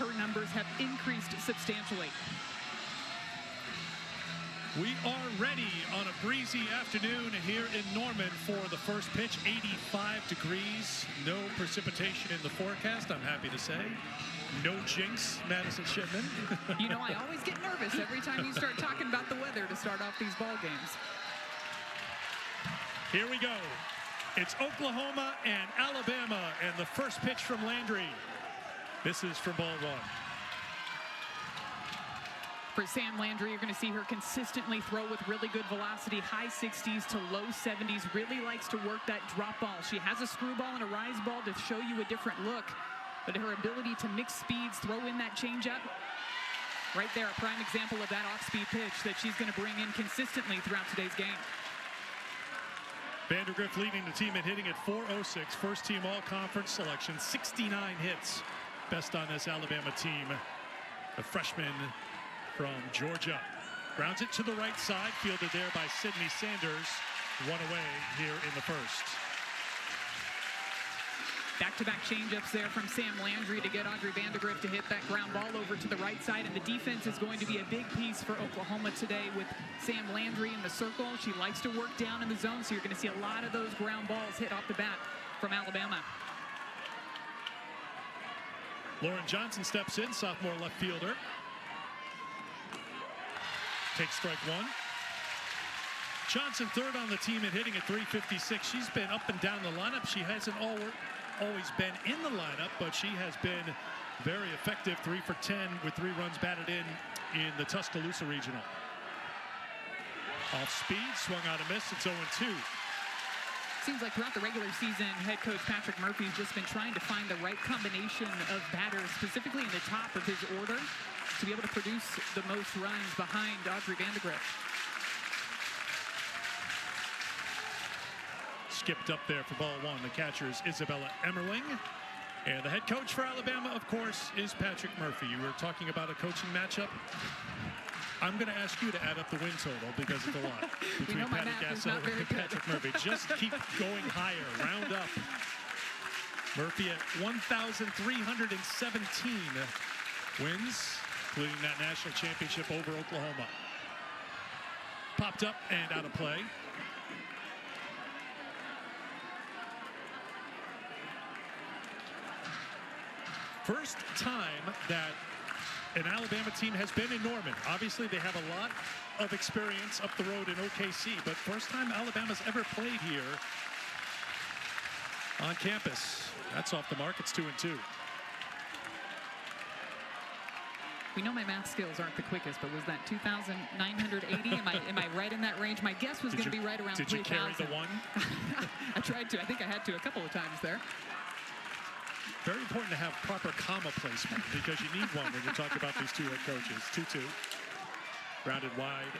her numbers have increased substantially. We are ready on a breezy afternoon here in Norman for the first pitch. 85 degrees, no precipitation in the forecast, I'm happy to say. No jinx, Madison Shipman. You know, I always get nervous every time you start talking about the weather to start off these ball games. Here we go. It's Oklahoma and Alabama, and the first pitch from Landry. This is for ball one. For Sam Landry, you're going to see her consistently throw with really good velocity, high 60s to low 70s, really likes to work that drop ball. She has a screwball and a rise ball to show you a different look, but her ability to mix speeds, throw in that changeup, right there, a prime example of that off-speed pitch that she's going to bring in consistently throughout today's game. Vandegrift leading the team at hitting at .406, first team all-conference selection, 69 hits, best on this Alabama team. The freshman from Georgia grounds it to the right side, fielded there by Sydney Sanders. One away here in the first. Back-to-back changeups there from Sam Landry to get Audrey Vandegrift to hit that ground ball over to the right side, and the defense is going to be a big piece for Oklahoma today with Sam Landry in the circle. She likes to work down in the zone, so you're going to see a lot of those ground balls hit off the bat from Alabama. Lauren Johnson steps in, sophomore left fielder. Takes strike one. Johnson third on the team at hitting at .356. She's been up and down the lineup. She hasn't always been in the lineup, but she has been very effective. 3 for 10 with 3 runs batted in the Tuscaloosa Regional. Off speed, swung out a miss. It's 0-2. Seems like throughout the regular season, head coach Patrick Murphy's just been trying to find the right combination of batters, specifically in the top of his order, to be able to produce the most runs behind Audrey Vandegrift. Skipped up there for ball one. The catcher is Isabella Emmerling. And the head coach for Alabama, of course, is Patrick Murphy. You were talking about a coaching matchup. I'm going to ask you to add up the win total because it's a lot between Patty Gasso and Patrick Murphy. Just keep going higher. Round up. Murphy at 1,317 wins, including that national championship over Oklahoma. Popped up and out of play. First time that an Alabama team has been in Norman. Obviously, they have a lot of experience up the road in OKC, but first time Alabama's ever played here on campus. That's off the mark. It's 2-2. We know my math skills aren't the quickest, but was that 2,980? Am I right in that range? My guess was going to be right around 3,000. Did you carry the one? I tried to. I think I had to a couple of times there. Very important to have proper comma placement because you need one when you talk about these two head coaches. 2-2. Grounded wide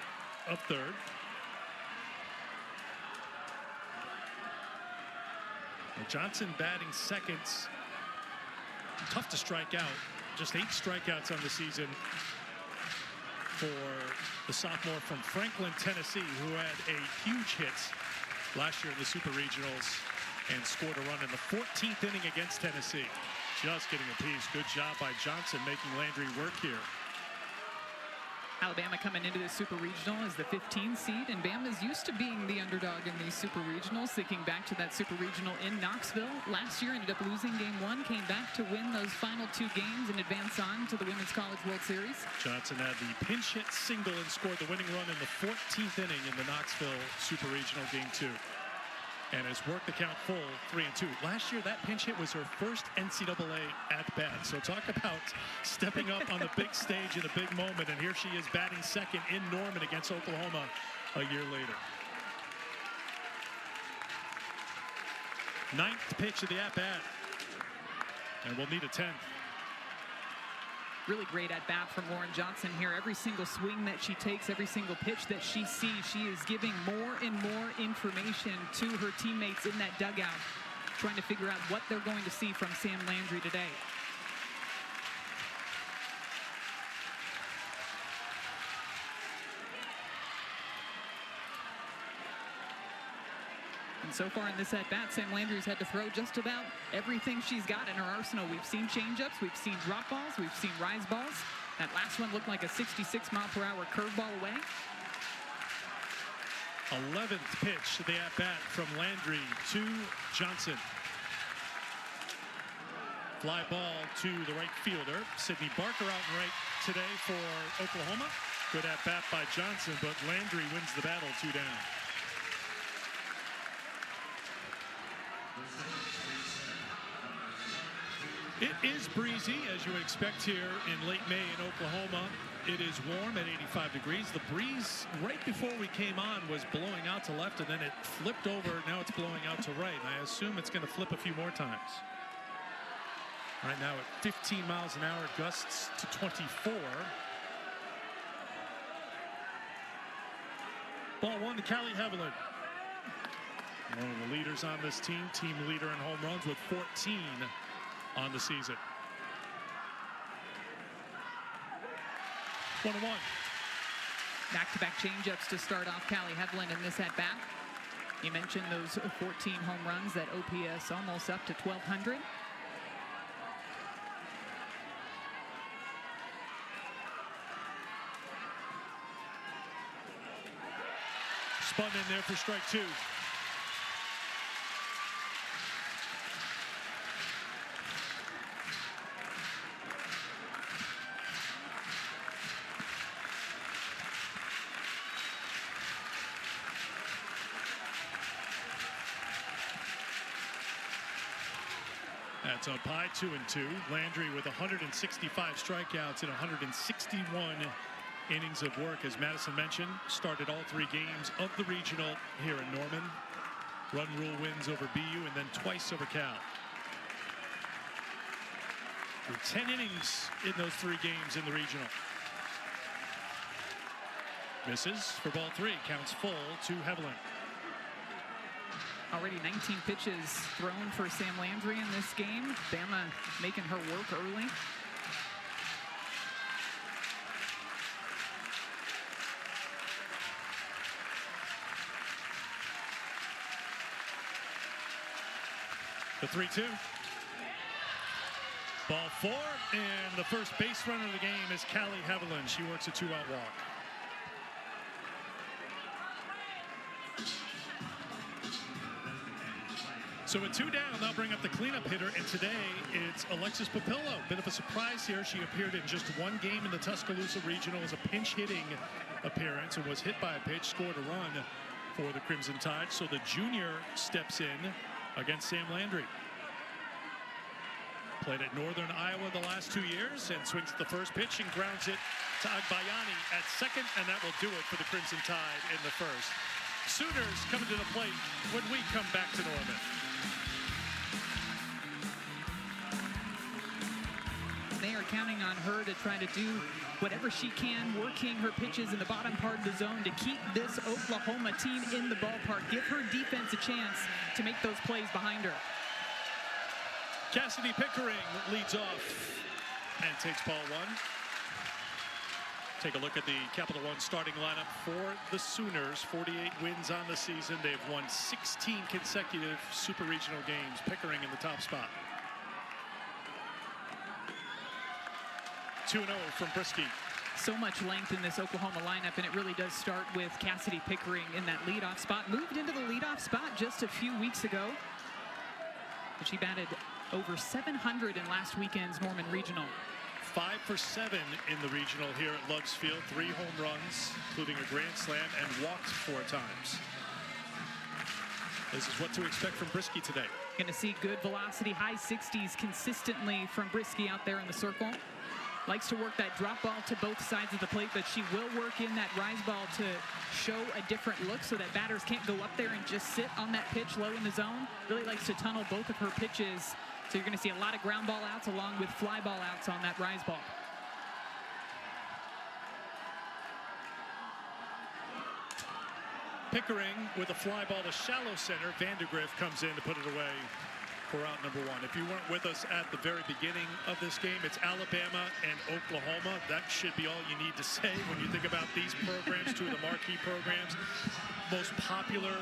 of third. Well, Johnson batting seconds. Tough to strike out. Just 8 strikeouts on the season for the sophomore from Franklin, Tennessee, who had a huge hit last year in the Super Regionals and scored a run in the 14th inning against Tennessee. Just getting a piece. Good job by Johnson making Landry work here. Alabama coming into the Super Regional as the 15 seed, and Bama's used to being the underdog in these Super Regionals, thinking back to that Super Regional in Knoxville. Last year ended up losing game 1, came back to win those final 2 games and advance on to the Women's College World Series. Johnson had the pinch hit single and scored the winning run in the 14th inning in the Knoxville Super Regional game 2. And has worked the count full, 3-2. Last year, that pinch hit was her first NCAA at-bat. So talk about stepping up on the big stage in a big moment. And here she is batting second in Norman against Oklahoma a year later. 9th pitch of the at-bat. And we'll need a 10th. Really great at bat from Lauren Johnson here. Every single swing that she takes, every single pitch that she sees, she is giving more and more information to her teammates in that dugout, trying to figure out what they're going to see from Sam Landry today. And so far in this at-bat, Sam Landry's had to throw just about everything she's got in her arsenal. We've seen changeups, we've seen drop balls, we've seen rise balls. That last one looked like a 66-mile-per-hour curveball away. 11th pitch to the at-bat from Landry to Johnson. Fly ball to the right fielder. Sydney Barker out in right today for Oklahoma. Good at-bat by Johnson, but Landry wins the battle 2 down. It is breezy, as you would expect here in late May in Oklahoma. It is warm at 85 degrees. The breeze right before we came on was blowing out to left, and then it flipped over. Now it's blowing out to right. And I assume it's going to flip a few more times. Right now at 15 miles an hour, gusts to 24. Ball 1 to Callie Heavlin. One of the leaders on this team leader in home runs with 14 on the season. 1-1. Back-to-back changeups to start off Callie Heavlin in this at-bat. You mentioned those 14 home runs, that OPS almost up to 1,200. Spun in there for strike 2. That's up high, 2-2. Landry with 165 strikeouts in 161 innings of work. As Madison mentioned, started all 3 games of the regional here in Norman. Run rule wins over BU and then twice over Cal. With 10 innings in those 3 games in the regional. Misses for ball 3. Counts full to Heavlin. Already 19 pitches thrown for Sam Landry in this game. Bama making her work early. The 3-2. Ball 4, and the first base runner of the game is Callie Heavlin. She works a 2-out walk. So with 2 down, they'll bring up the cleanup hitter, and today it's Alexis Papillo. Bit of a surprise here. She appeared in just 1 game in the Tuscaloosa Regional as a pinch hitting appearance and was hit by a pitch, scored a run for the Crimson Tide. So the junior steps in against Sam Landry. Played at Northern Iowa the last 2 years and swings at the first pitch and grounds it to Agbayani at second, and that will do it for the Crimson Tide in the first. Sooners coming to the plate when we come back to Norman. They are counting on her to try to do whatever she can, working her pitches in the bottom part of the zone to keep this Oklahoma team in the ballpark. Give her defense a chance to make those plays behind her. Cassidy Pickering leads off and takes ball 1. Take a look at the Capital One starting lineup for the Sooners. 48 wins on the season. They've won 16 consecutive super regional games. Pickering in the top spot. 2-0 from Brisky. So much length in this Oklahoma lineup, and it really does start with Cassidy Pickering in that leadoff spot. Moved into the leadoff spot just a few weeks ago. But she batted over 700 in last weekend's Norman Regional. 5 for 7 in the regional here at Lugs Field. 3 home runs, including a grand slam, and walked 4 times. This is what to expect from Brisky today. Going to see good velocity, high 60s consistently from Brisky out there in the circle. Likes to work that drop ball to both sides of the plate, but she will work in that rise ball to show a different look so that batters can't go up there and just sit on that pitch low in the zone. Really likes to tunnel both of her pitches. So you're going to see a lot of ground ball outs along with fly ball outs on that rise ball. Pickering with a fly ball to shallow center. Vandergriff comes in to put it away for round number one. If you weren't with us at the very beginning of this game, it's Alabama and Oklahoma. That should be all you need to say when you think about these programs, two of the marquee programs, most popular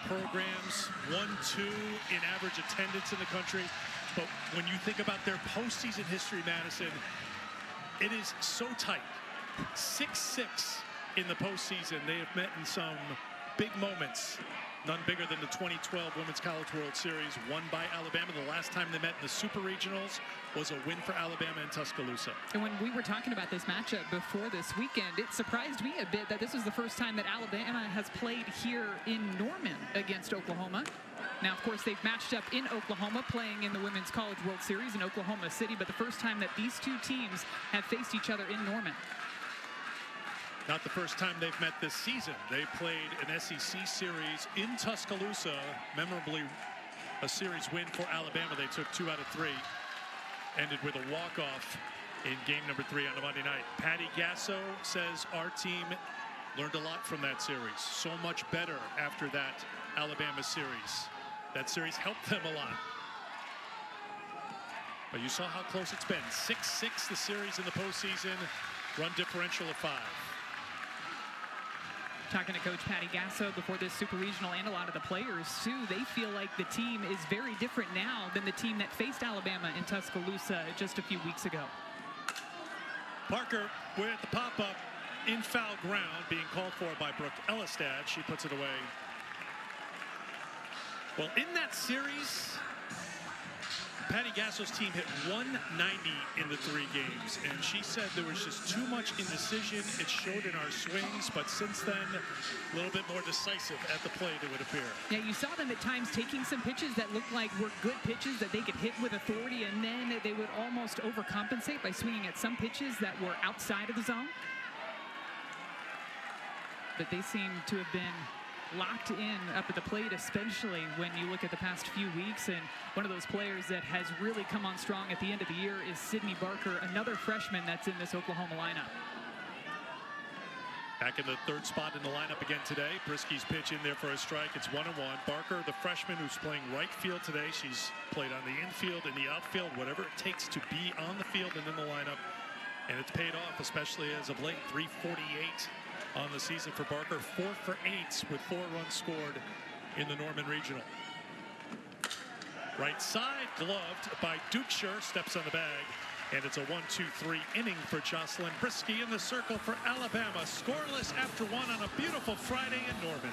programs, 1-2 in average attendance in the country. But when you think about their postseason history, Madison, it is so tight. 6-6 in the postseason. They have met in some big moments. None bigger than the 2012 Women's College World Series, won by Alabama. The last time they met in the Super Regionals was a win for Alabama in Tuscaloosa. And when we were talking about this matchup before this weekend, it surprised me a bit that this was the first time that Alabama has played here in Norman against Oklahoma. Now, of course, they've matched up in Oklahoma, playing in the Women's College World Series in Oklahoma City, but the first time that these two teams have faced each other in Norman. Not the first time they've met this season. They played an SEC series in Tuscaloosa, memorably a series win for Alabama. They took 2 out of 3, ended with a walk-off in game number 3 on a Monday night. Patty Gasso says our team learned a lot from that series. So much better after that Alabama series. That series helped them a lot. But you saw how close it's been. 6-6 the series in the postseason, run differential of 5. Talking to Coach Patty Gasso before this Super Regional, and a lot of the players too, they feel like the team is very different now than the team that faced Alabama in Tuscaloosa just a few weeks ago. Parker, we're at the pop-up in foul ground, being called for by Brooke Elistad. She puts it away. Well, in that series, Patty Gasso's team hit 190 in the 3 games, and she said there was just too much indecision. It showed in our swings, but since then, a little bit more decisive at the plate, it would appear. Yeah, you saw them at times taking some pitches that looked like were good pitches that they could hit with authority, and then they would almost overcompensate by swinging at some pitches that were outside of the zone. But they seem to have been locked in up at the plate, especially when you look at the past few weeks. And one of those players that has really come on strong at the end of the year is Sydney Barker, another freshman that's in this Oklahoma lineup. Back in the 3rd spot in the lineup again today. Brisky's pitch in there for a strike. It's 1-1. Barker, the freshman who's playing right field today. She's played on the infield and the outfield, whatever it takes to be on the field and in the lineup. And it's paid off, especially as of late. 348 on the season for Barker, 4 for 8 with 4 runs scored in the Norman Regional. Right side, gloved by Dukeshire, steps on the bag, and it's a 1-2-3 inning for Jocelyn Brisky in the circle for Alabama. Scoreless after 1 on a beautiful Friday in Norman.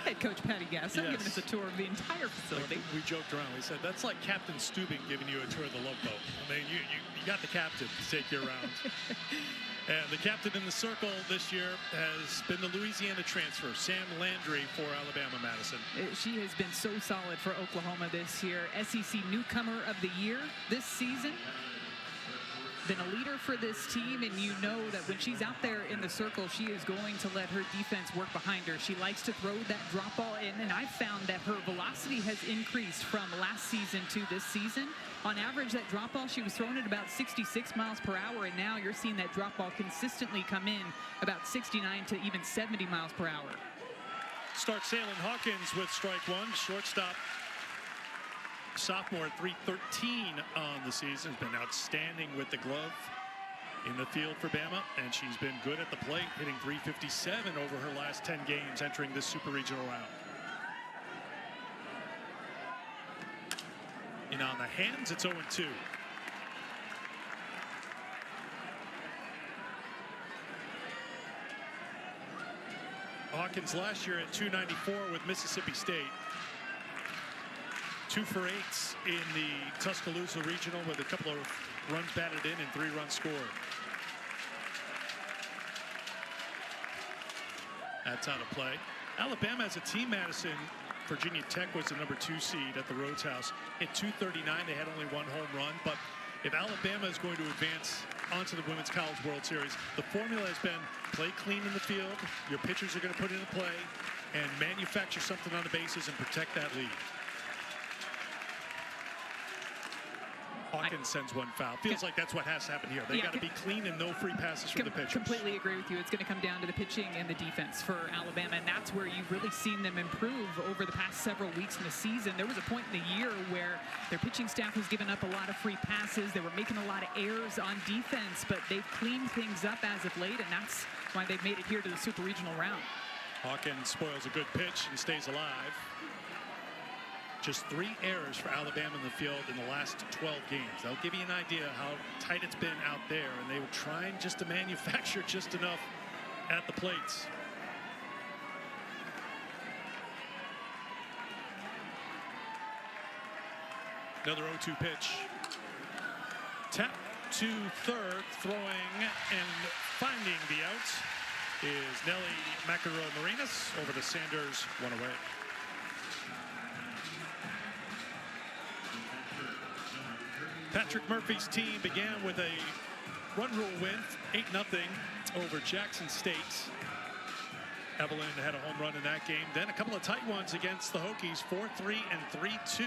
Head coach Patty Gasso giving us a tour of the entire facility. Like we joked around. We said that's like Captain Stubing giving you a tour of the Love Boat. I mean, you got the captain to take you around. And the captain in the circle this year has been the Louisiana transfer, Sam Landry, for Alabama Madison. She has been so solid for Oklahoma this year. SEC Newcomer of the Year this season. Been a leader for this team, and you know that when she's out there in the circle, she is going to let her defense work behind her. She likes to throw that drop ball in, and I've found that her velocity has increased from last season to this season. On average, that drop ball, she was throwing at about 66 miles per hour, and now you're seeing that drop ball consistently come in about 69 to even 70 miles per hour. Start Salem Hawkins with strike 1. Shortstop, sophomore, 313 on the season, has been outstanding with the glove in the field for Bama, and she's been good at the plate, hitting 357 over her last 10 games entering this Super Regional round. And on the hands, it's 0-2. Hawkins last year at 294 with Mississippi State. 2 for 8 in the Tuscaloosa Regional with a couple of runs batted in and 3 runs scored. That's out of play. Alabama as a team, Madison, Virginia Tech was the number 2 seed at the Rhodes House. At 239, they had only 1 home run. But if Alabama is going to advance onto the Women's College World Series, the formula has been play clean in the field. Your pitchers are going to put into play and manufacture something on the bases and protect that lead. Hawkins sends one foul. Feels like that's what has to happen here. They got to be clean and no free passes from the pitchers. Completely agree with you. It's going to come down to the pitching and the defense for Alabama, and that's where you've really seen them improve over the past several weeks in the season. There was a point in the year where their pitching staff was giving up a lot of free passes. They were making a lot of errors on defense, but they've cleaned things up as of late, and that's why they've made it here to the Super Regional round. Hawkins spoils a good pitch and stays alive. Just 3 errors for Alabama in the field in the last 12 games. That'll give you an idea how tight it's been out there, and they were trying just to manufacture just enough at the plates. Another 0-2 pitch. Tap to third, throwing and finding the out is Nelly Macaroni-Marinas. Over to Sanders, 1 away. Patrick Murphy's team began with a run rule win, 8-0 over Jackson State. Evelyn had a home run in that game. Then a couple of tight ones against the Hokies, 4-3 and 3-2.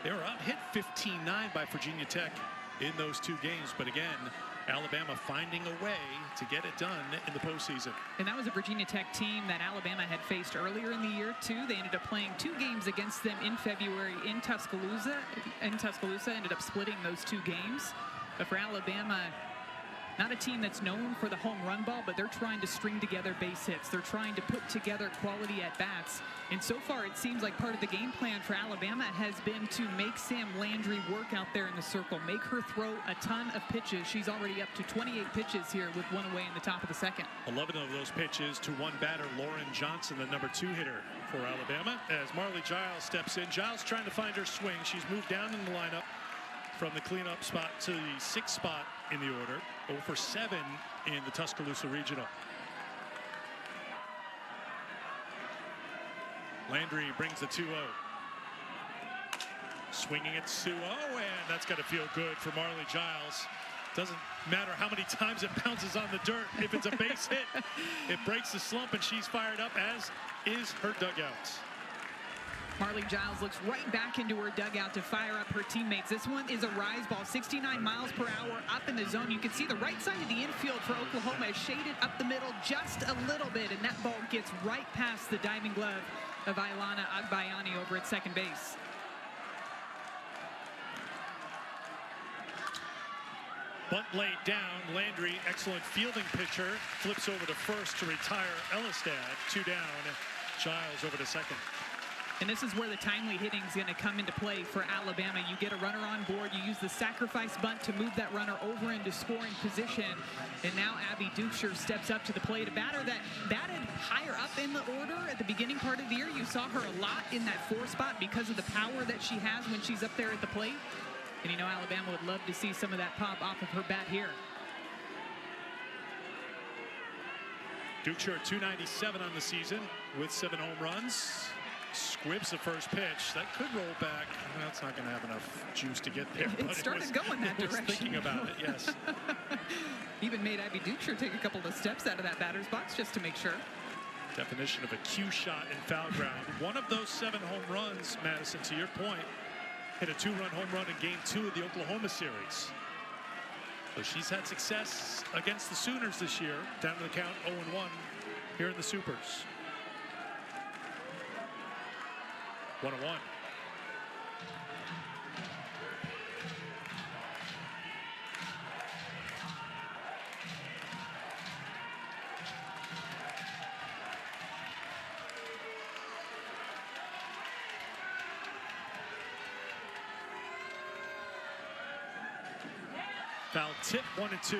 They were out hit 15-9 by Virginia Tech in those 2 games. But again, Alabama finding a way to get it done in the postseason. And that was a Virginia Tech team that Alabama had faced earlier in the year, too. They ended up playing 2 games against them in February in Tuscaloosa. Ended up splitting those 2 games. But for Alabama, not a team that's known for the home run ball, but they're trying to string together base hits. They're trying to put together quality at-bats. And so far, it seems like part of the game plan for Alabama has been to make Sam Landry work out there in the circle, make her throw a ton of pitches. She's already up to 28 pitches here with 1 away in the top of the second. 11 of those pitches to one batter, Lauren Johnson, the number 2 hitter for Alabama. As Marley Giles steps in, Giles trying to find her swing. She's moved down in the lineup from the cleanup spot to the 6th spot in the order. 0 for 7 in the Tuscaloosa Regional. Landry brings the 2-0. Swinging it to 2-0, and that's got to feel good for Marley Giles. Doesn't matter how many times it bounces on the dirt. If it's a base hit, it breaks the slump, and she's fired up, as is her dugouts. Marley Giles looks right back into her dugout to fire up her teammates. This one is a rise ball, 69 miles per hour up in the zone. You can see the right side of the infield for Oklahoma is shaded up the middle just a little bit, and that ball gets right past the diving glove of Ailana Agbayani over at second base. Bunt laid down. Landry, excellent fielding pitcher, flips over to first to retire Elistad. 2 down. Giles over to second. And this is where the timely hitting is going to come into play for Alabama. You get a runner on board. You use the sacrifice bunt to move that runner over into scoring position. And now Abby Dukeshire steps up to the plate. A batter that batted higher up in the order at the beginning part of the year. You saw her a lot in that 4 spot because of the power that she has when she's up there at the plate. And you know Alabama would love to see some of that pop off of her bat here. Dukeshire 297 on the season with 7 home runs. Squibs the first pitch. That could roll back. Well, it's not going to have enough juice to get there. It started going that direction. Thinking about it, yes. Even made Abby Dukeshire take a couple of steps out of that batter's box just to make sure. Definition of a cue shot in foul ground. One of those 7 home runs, Madison, to your point, hit a 2-run home run in game 2 of the Oklahoma series. So she's had success against the Sooners this year, down to the count 0-1 here in the Supers. 1-1. Foul tip, 1-2.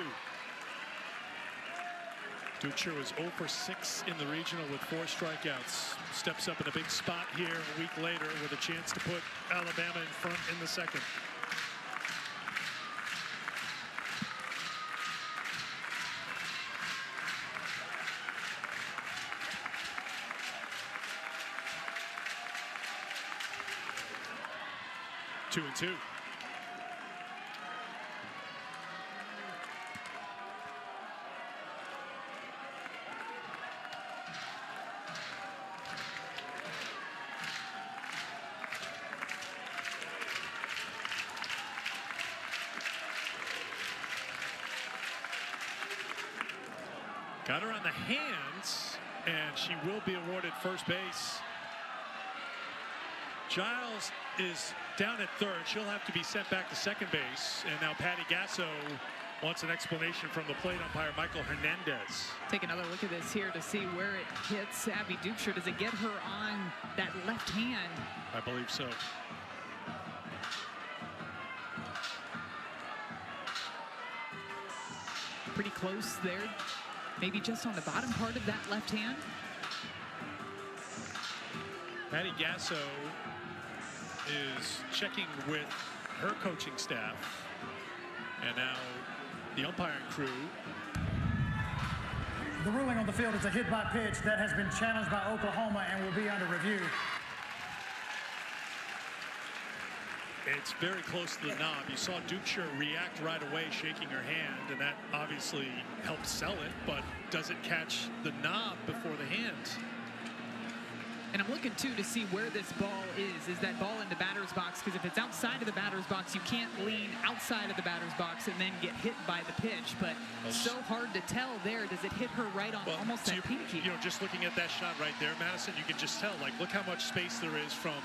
Dukeshire was 0 for 6 in the regional with 4 strikeouts. Steps up in a big spot here a week later with a chance to put Alabama in front in the second. Two and two. Got her on the hands, and she will be awarded first base. Giles is down at third. She'll have to be sent back to second base. And now Patty Gasso wants an explanation from the plate umpire, Michael Hernandez. Take another look at this here to see where it hits Abby Dukeshire. Does it get her on that left hand? I believe so. Pretty close there. Maybe just on the bottom part of that left hand. Patty Gasso is checking with her coaching staff. And now the umpiring crew. The ruling on the field is a hit by pitch that has been challenged by Oklahoma and will be under review. It's very close to the knob. You saw Dukeshire react right away, shaking her hand, and that obviously helped sell it, but does it catch the knob before the hand? And I'm looking, too, to see where this ball is. Is that ball in the batter's box? Because if it's outside of the batter's box, you can't lean outside of the batter's box and then get hit by the pitch. But so hard to tell there. Does it hit her right on almost that pinky? You know, just looking at that shot right there, Madison, you can just tell, like, look how much space there is from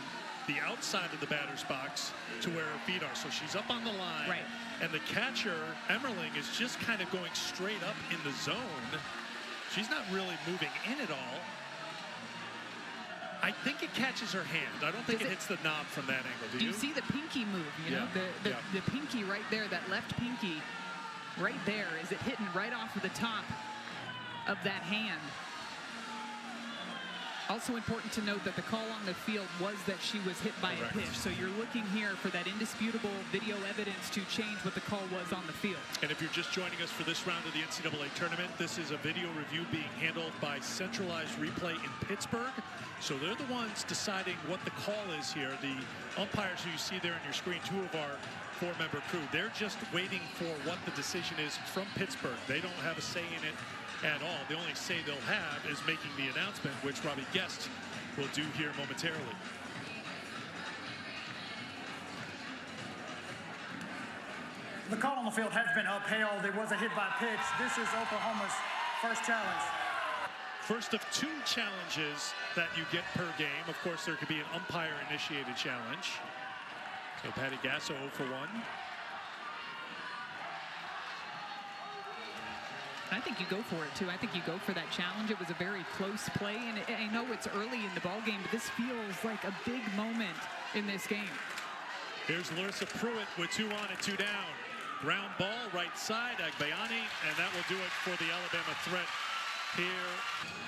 the outside of the batter's box to where her feet are. So she's up on the line. Right. And the catcher, Emmerling, is just kind of going straight up in the zone. She's not really moving in at all. I think it catches her hand. I don't think it hits the knob from that angle. Do you? You see the pinky move, you know, the pinky right there, that left pinky right there. Is it hitting right off of the top of that hand? Also important to note that the call on the field was that she was hit by a pitch. So you're looking here for that indisputable video evidence to change what the call was on the field. And if you're just joining us for this round of the NCAA tournament, this is a video review being handled by Centralized Replay in Pittsburgh. So they're the ones deciding what the call is here. The umpires who you see there on your screen, two of our four-member crew, they're just waiting for what the decision is from Pittsburgh. They don't have a say in it at all. The only say they'll have is making the announcement, which Robbie Guest will do here momentarily. The call on the field has been upheld. It was a hit by pitch. This is Oklahoma's first challenge. First of two challenges that you get per game. Of course, there could be an umpire-initiated challenge. So Patty Gasso 0 for 1. I think you go for it, too. I think you go for that challenge. It was a very close play, and I know it's early in the ball game, but this feels like a big moment in this game. Here's Larissa Pruitt with 2 on and 2 down. Ground ball, right side, Agbayani, and that will do it for the Alabama threat here.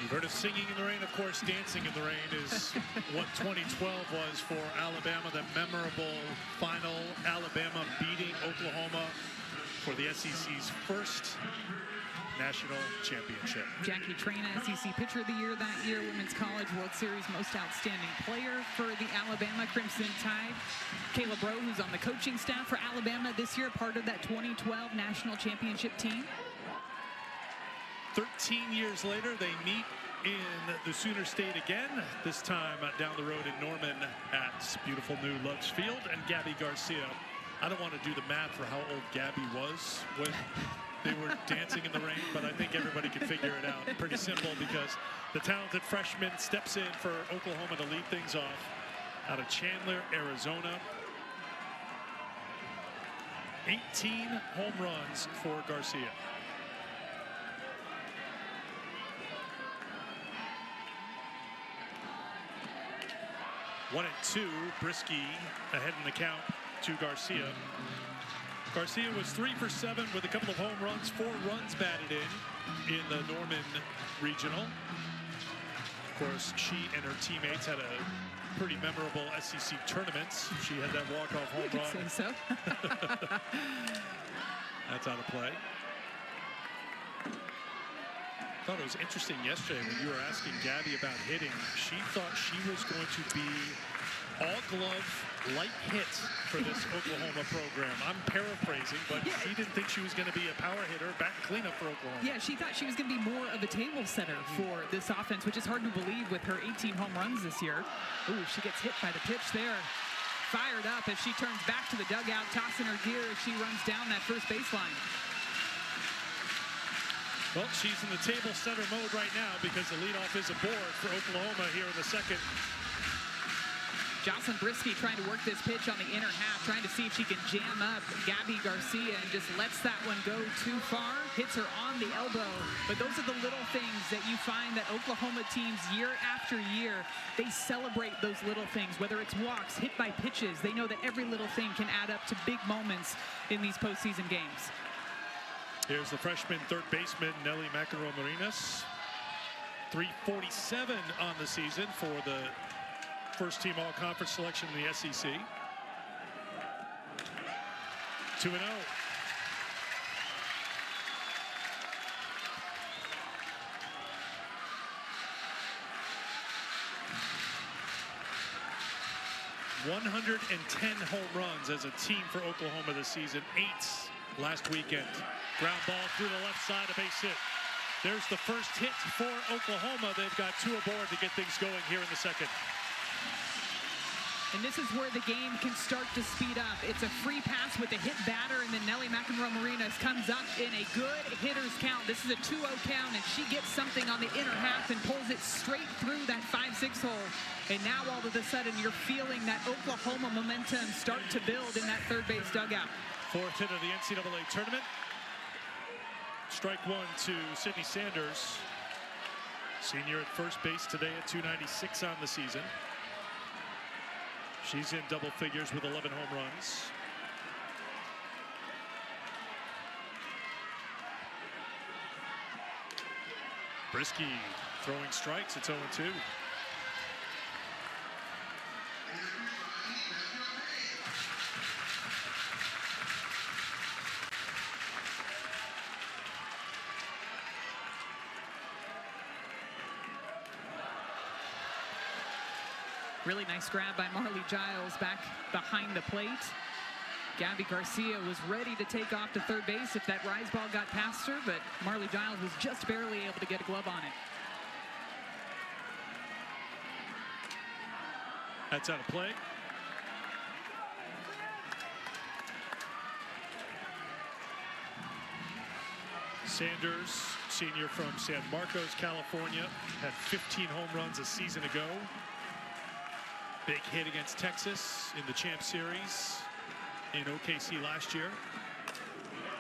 You've heard of singing in the rain. Of course, dancing in the rain is what 2012 was for Alabama, the memorable final. Alabama beating Oklahoma for the SEC's first national championship. Jackie Traina, SEC Pitcher of the Year that year, Women's College World Series Most Outstanding Player for the Alabama Crimson Tide. Kayla Breaux, who's on the coaching staff for Alabama this year, part of that 2012 national championship team. 13 years later, they meet in the Sooner State again, this time down the road in Norman at beautiful new Loves Field. And Gabby Garcia, I don't want to do the math for how old Gabby was when they were dancing in the rain, but I think everybody can figure it out. Pretty simple, because the talented freshman steps in for Oklahoma to lead things off out of Chandler, Arizona. 18 home runs for Garcia. One and 2, Brisky ahead in the count to Garcia. Garcia was 3 for 7 with a couple of home runs, 4 runs batted in the Norman Regional. Of course, she and her teammates had a pretty memorable SEC tournament. She had that walk-off home run. I could say so. That's out of play. I thought it was interesting yesterday when you were asking Gabby about hitting. She thought she was going to be all-glove, light hit for this Oklahoma program. I'm paraphrasing, but she didn't think she was going to be a power hitter, back cleanup for Oklahoma. Yeah, she thought she was going to be more of a table setter for this offense, which is hard to believe with her 18 home runs this year. Ooh, she gets hit by the pitch there. Fired up as she turns back to the dugout, tossing her gear as she runs down that first baseline. Well, she's in the table center mode right now because the leadoff is aboard for Oklahoma here in the second. Jocelyn Brisky trying to work this pitch on the inner half, trying to see if she can jam up Gabby Garcia, and just lets that one go too far, hits her on the elbow. But those are the little things that you find that Oklahoma teams year after year, they celebrate those little things, whether it's walks, hit by pitches. They know that every little thing can add up to big moments in these postseason games. Here's the freshman third baseman, Nelly McEnroe-Marinas. 347 on the season for the first team all-conference selection in the SEC. 2-0. $110 home runs as a team for Oklahoma this season. 8 last weekend. Ground ball through the left side, a base hit. There's the first hit for Oklahoma. They've got 2 aboard to get things going here in the second. And this is where the game can start to speed up. It's a free pass with a hit batter, and then Nelly McEnroe-Marinas comes up in a good hitter's count. This is a 2-0 count, and she gets something on the inner half and pulls it straight through that 5-6 hole. And now all of a sudden, you're feeling that Oklahoma momentum start to build in that third base dugout. 4th hit of the NCAA tournament. Strike 1 to Sydney Sanders. Senior at first base today at 296 on the season. She's in double figures with 11 home runs. Brisky throwing strikes. It's 0-2. Really nice grab by Marley Giles back behind the plate. Gabby Garcia was ready to take off to third base if that rise ball got past her, but Marley Giles was just barely able to get a glove on it. That's out of play. Sanders, senior from San Marcos, California, had 15 home runs a season ago. Big hit against Texas in the Champ Series in OKC last year.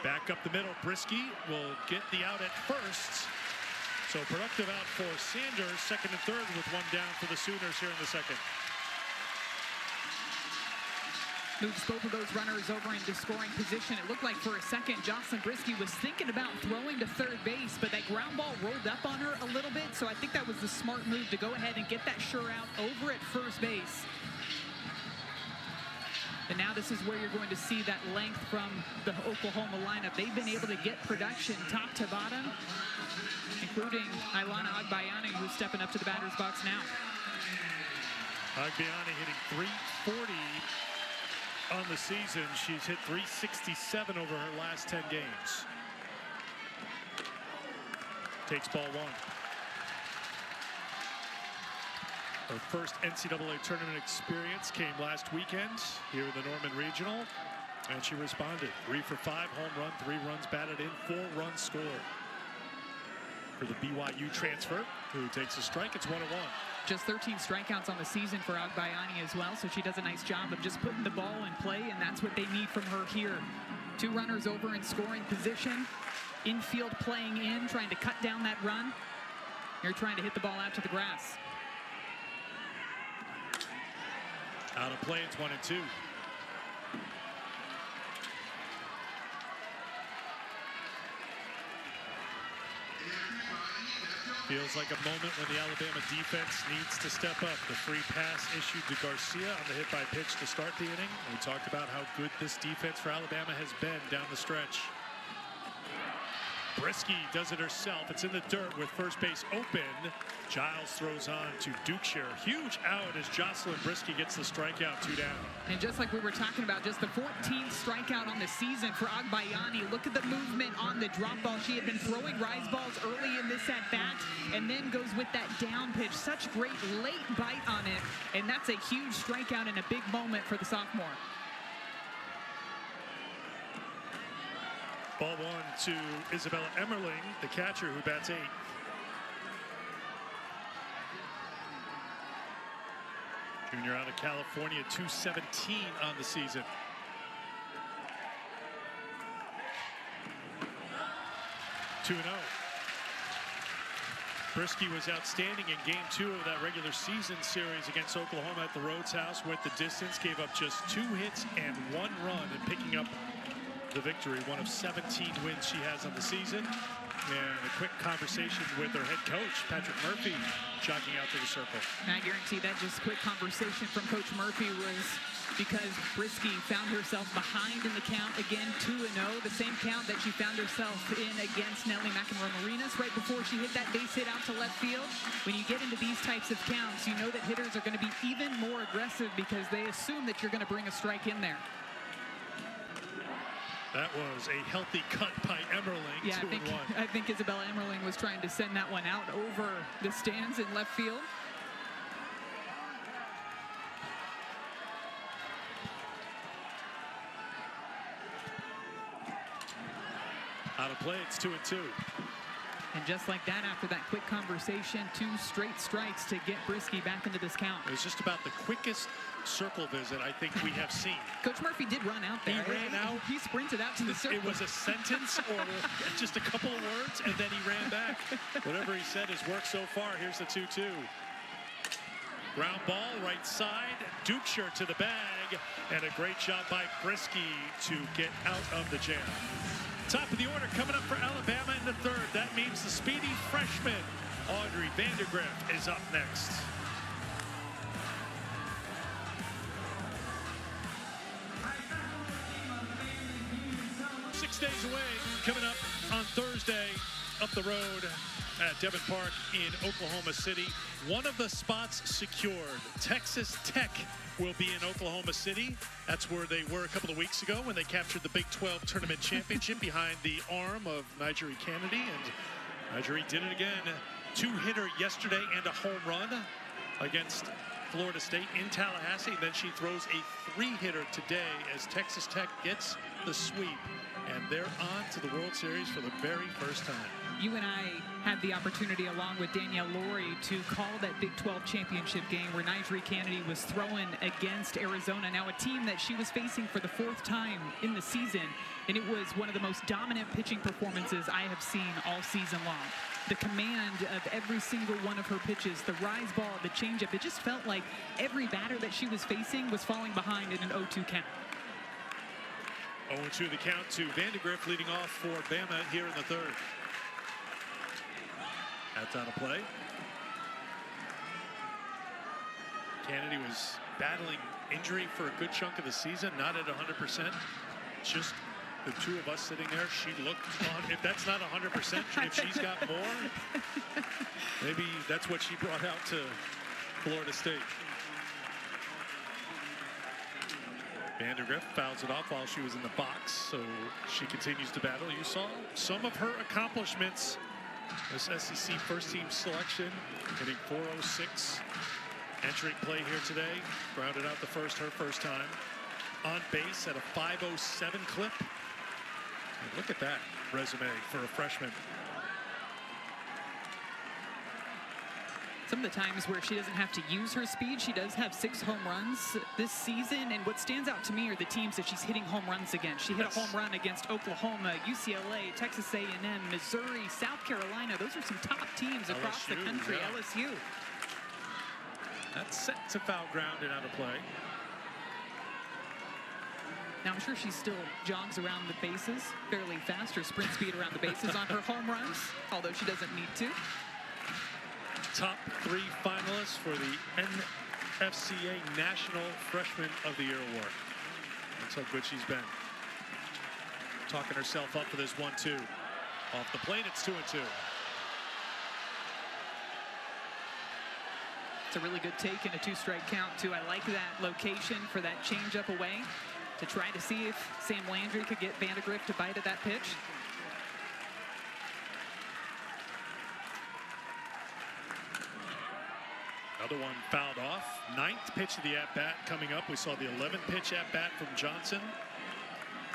Back up the middle, Brisky will get the out at first. So productive out for Sanders, second and third with 1 down for the Sooners here in the second. Moves both of those runners over into scoring position. It looked like for a second Jocelyn Brisky was thinking about throwing to third base, but that ground ball rolled up on her a little bit, so I think that was the smart move to go ahead and get that sure out over at first base. And now this is where you're going to see that length from the Oklahoma lineup. They've been able to get production top to bottom, including Ailana Agbayani, who's stepping up to the batter's box now. Agbayani hitting .340 on the season. She's hit .367 over her last 10 games. Takes ball 1. Her first NCAA tournament experience came last weekend here in the Norman Regional, and she responded. 3 for 5, home run, 3 runs batted in, 4 runs scored. For the BYU transfer, who takes a strike, it's 1-1. Just 13 strikeouts on the season for Agbayani as well, so she does a nice job of just putting the ball in play, and that's what they need from her here. 2 runners over in scoring position, infield playing in, trying to cut down that run. You're trying to hit the ball out to the grass. Out of play, it's 1-2. Feels like a moment when the Alabama defense needs to step up. The free pass issued to Garcia on the hit by pitch to start the inning. We talked about how good this defense for Alabama has been down the stretch. Brisky does it herself. It's in the dirt with first base open. Giles throws on to Dukeshire. Huge out as Jocelyn Brisky gets the strikeout, 2 down. And just like we were talking about, just the 14th strikeout on the season for Agbayani. Look at the movement on the drop ball. She had been throwing rise balls early in this at bat and then goes with that down pitch. Such great late bite on it. And that's a huge strikeout and a big moment for the sophomore. Ball one to Isabella Emmerling, the catcher, who bats 8th. Junior out of California, 217 on the season. Two 2-0. Brisky was outstanding in game 2 of that regular season series against Oklahoma at the Rhodes House. Went the distance, gave up just 2 hits and 1 run in picking up the victory. One of 17 wins she has on the season. And a quick conversation with her head coach, Patrick Murphy, jogging out to the circle. And I guarantee that just quick conversation from Coach Murphy was because Brisky found herself behind in the count again, 2-0, the same count that she found herself in against Nelly McEnroe-Marinas right before she hit that base hit out to left field. When you get into these types of counts, you know that hitters are going to be even more aggressive because they assume that you're going to bring a strike in there. That was a healthy cut by Emmerling. Yeah, I think Isabella Emmerling was trying to send that one out over the stands in left field. Out of play, it's 2-2. And just like that, after that quick conversation, 2 straight strikes to get Brisky back into this count. It was just about the quickest circle visit I think we have seen. Coach Murphy did run out there. He ran out. He sprinted out to the circle. It was a sentence or just a couple of words, and then he ran back. Whatever he said has worked so far. Here's the 2-2. Ground ball, right side. Dukeshire to the bag, and a great job by Brisky to get out of the jam. Top of the order coming up for Alabama in the 3rd. That means the speedy freshman, Audrey Vandergrift, is up next. Days away, coming up on Thursday, up the road at Devon Park in Oklahoma City. One of the spots secured. Texas Tech will be in Oklahoma City. That's where they were a couple of weeks ago when they captured the Big 12 Tournament Championship behind the arm of Nigeri Kennedy. And Nigeri did it again. 2-hitter yesterday and a home run against Florida State in Tallahassee. Then she throws a 3-hitter today as Texas Tech gets the sweep. And they're on to the World Series for the very first time. You and I had the opportunity, along with Danielle Laurie, to call that Big 12 championship game where Nigeri Kennedy was throwing against Arizona. Now a team that she was facing for the 4th time in the season. And it was one of the most dominant pitching performances I have seen all season long. The command of every single one of her pitches, the rise ball, the changeup, it just felt like every batter that she was facing was falling behind in an 0-2 count. 0-2 the count to Vandergrift, leading off for Bama here in the 3rd. That's out of play. Kennedy was battling injury for a good chunk of the season, not at 100%. Just the 2 of us sitting there, she looked on. If that's not 100%, if she's got more, maybe that's what she brought out to Florida State. Vandergrift fouls it off while she was in the box, so she continues to battle. You saw some of her accomplishments. This SEC first-team selection, hitting .406. Entering play here today, grounded out her first time. On base at a .507 clip. And look at that resume for a freshman. Some of the times where she doesn't have to use her speed, she does have 6 home runs this season. And what stands out to me are the teams that she's hitting home runs against. She hit a home run against Oklahoma, UCLA, Texas A&M, Missouri, South Carolina. Those are some top teams across the country. Yeah. LSU. That's set to foul ground and out of play. Now, I'm sure she still jogs around the bases fairly fast, or sprint speed around the bases on her home runs, although she doesn't need to. Top 3 finalists for the NFCA National Freshman of the Year Award. That's how good she's been. Talking herself up for this 1-2. Off the plate, it's 2-2. It's a really good take in a 2-strike count, too. I like that location for that changeup away to try to see if Sam Landry could get Vandergrift to bite at that pitch. Another one fouled off. 9th pitch of the at-bat coming up. We saw the 11th pitch at-bat from Johnson.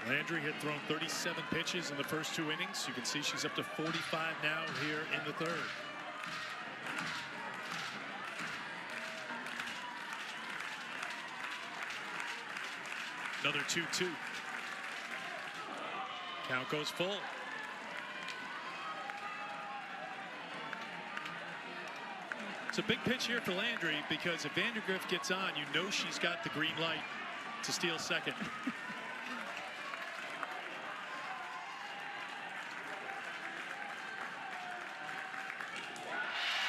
Landry had thrown 37 pitches in the first 2 innings. You can see she's up to 45 now here in the third. Another 2-2. Count goes full. It's a big pitch here for Landry because if Vandergrift gets on, you know she's got the green light to steal second.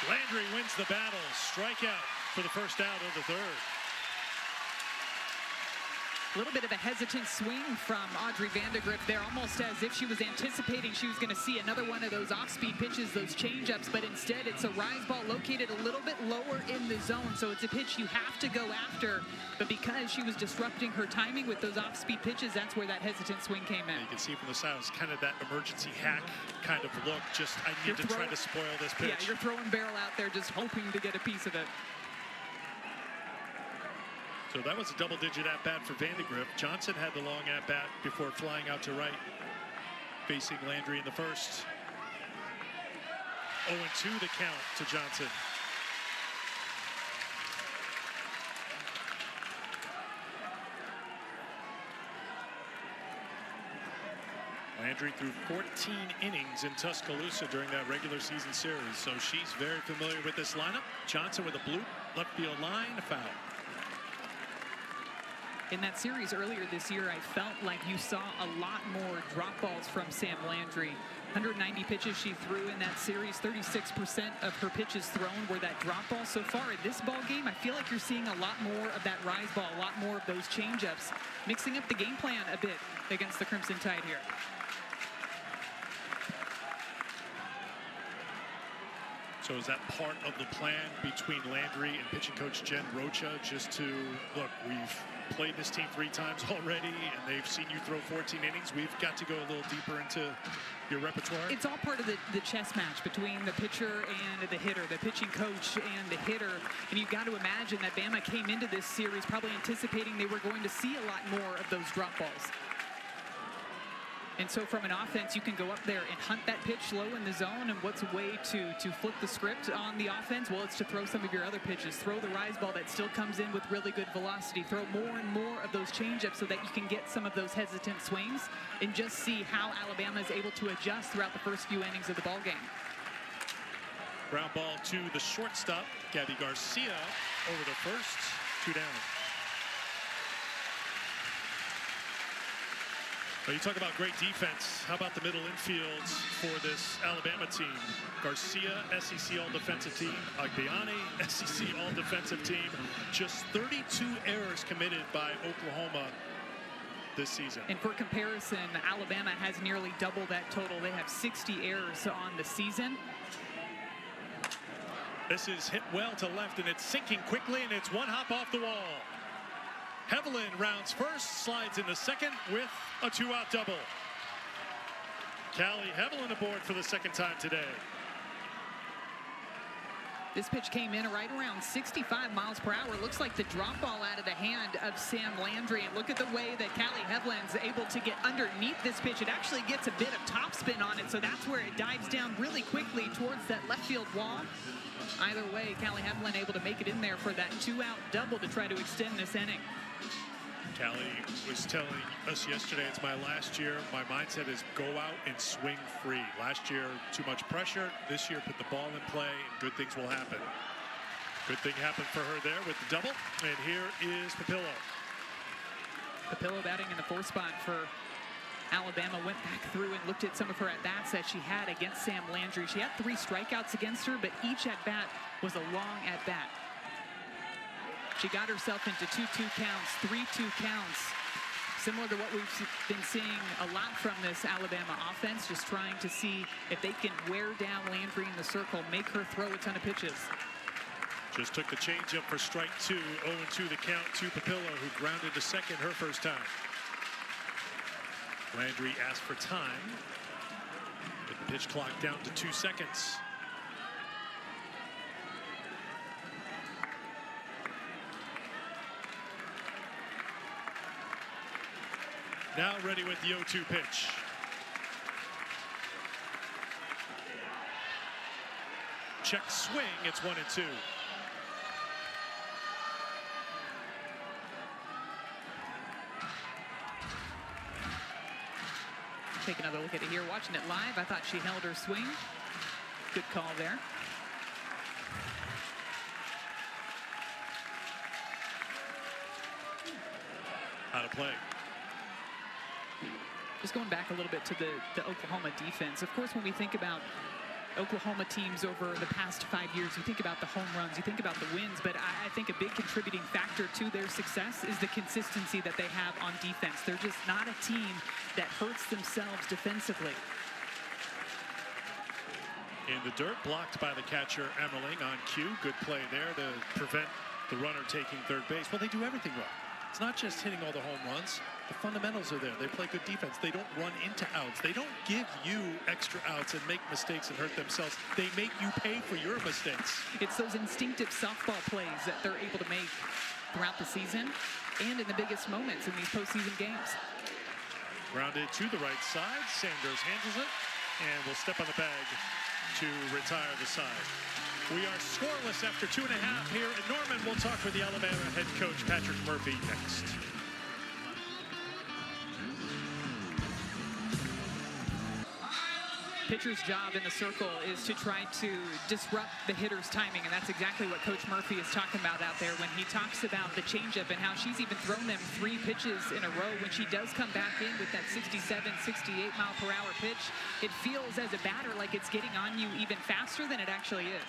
Landry wins the battle. Strikeout for the first out of the third. A little bit of a hesitant swing from Audrey Vandergrift there, almost as if she was anticipating she was going to see another one of those off-speed pitches, those change-ups, but instead it's a rise ball located a little bit lower in the zone, so it's a pitch you have to go after, but because she was disrupting her timing with those off-speed pitches, that's where that hesitant swing came in. You can see from the side, it's kind of that emergency hack kind of look, just I need to try to spoil this pitch. Yeah, you're throwing barrel out there just hoping to get a piece of it. So that was a double-digit at-bat for Vandergrift. Johnson had the long at-bat before flying out to right, facing Landry in the first. 0-2 the count to Johnson. Landry threw 14 innings in Tuscaloosa during that regular season series, so she's very familiar with this lineup. Johnson with a bloop, left field line, a foul. In that series earlier this year, I felt like you saw a lot more drop balls from Sam Landry. 190 pitches she threw in that series. 36% of her pitches thrown were that drop ball. So far in this ball game, I feel like you're seeing a lot more of that rise ball, a lot more of those changeups, mixing up the game plan a bit against the Crimson Tide here. So is that part of the plan between Landry and pitching coach Jen Rocha, just to, look, we've played this team 3 times already, and they've seen you throw 14 innings. We've got to go a little deeper into your repertoire. It's all part of the chess match between the pitcher and the hitter, the pitching coach and the hitter. And you've got to imagine that Bama came into this series probably anticipating they were going to see a lot more of those drop balls. And so from an offense, you can go up there and hunt that pitch low in the zone. And what's a way to flip the script on the offense? Well, it's to throw some of your other pitches. Throw the rise ball that still comes in with really good velocity. Throw more and more of those changeups so that you can get some of those hesitant swings and just see how Alabama is able to adjust throughout the first few innings of the ball game. Ground ball to the shortstop, Gabby Garcia, over the first, 2 down. Well, you talk about great defense. How about the middle infields for this Alabama team? Garcia, SEC All-Defensive Team. Agbayani, SEC All-Defensive Team. Just 32 errors committed by Oklahoma this season. And for comparison, Alabama has nearly double that total. They have 60 errors on the season. This is hit well to left, and it's sinking quickly, and it's one hop off the wall. Hevelin rounds first, slides into second with a 2-out double. Callie Hevelin aboard for the second time today. This pitch came in right around 65 miles per hour. Looks like the drop ball out of the hand of Sam Landry. And look at the way that Callie Hevelin's able to get underneath this pitch. It actually gets a bit of topspin on it, so that's where it dives down really quickly towards that left field wall. Either way, Callie Hevelin able to make it in there for that 2-out double to try to extend this inning. Callie was telling us yesterday, it's my last year. My mindset is go out and swing free. Last year, too much pressure. This year, put the ball in play, and good things will happen. Good thing happened for her there with the double. And here is Papillo. Papillo batting in the 4th spot for Alabama. Went back through and looked at some of her at-bats that she had against Sam Landry. She had 3 strikeouts against her, but each at-bat was a long at-bat. She got herself into 2-2 counts, 3-2 counts. Similar to what we've been seeing a lot from this Alabama offense, just trying to see if they can wear down Landry in the circle, make her throw a ton of pitches. Just took the changeup for strike 2, 0-2 the count to Papillo, who grounded to second her first time. Landry asked for time, with the pitch clock down to 2 seconds. Now ready with the 0-2 pitch. Check swing, it's 1-2. Take another look at it here. Watching it live, I thought she held her swing. Good call there. Out of play. Just going back a little bit to the Oklahoma defense. Of course, when we think about Oklahoma teams over the past 5 years, you think about the home runs, you think about the wins, but I think a big contributing factor to their success is the consistency that they have on defense. They're just not a team that hurts themselves defensively. In the dirt, blocked by the catcher Emmerling on cue. Good play there to prevent the runner taking third base. Well, they do everything right. It's not just hitting all the home runs. The fundamentals are there. They play good defense. They don't run into outs. They don't give you extra outs and make mistakes and hurt themselves. They make you pay for your mistakes. It's those instinctive softball plays that they're able to make throughout the season and in the biggest moments in these postseason games. Grounded to the right side. Sanders handles it and will step on the bag to retire the side. We are scoreless after 2.5 here in Norman. We'll talk with the Alabama head coach Patrick Murphy next. Pitcher's job in the circle is to try to disrupt the hitter's timing, and that's exactly what Coach Murphy is talking about out there when he talks about the changeup and how she's even thrown them 3 pitches in a row. When she does come back in with that 67, 68-mile-per-hour pitch, it feels as a batter like it's getting on you even faster than it actually is.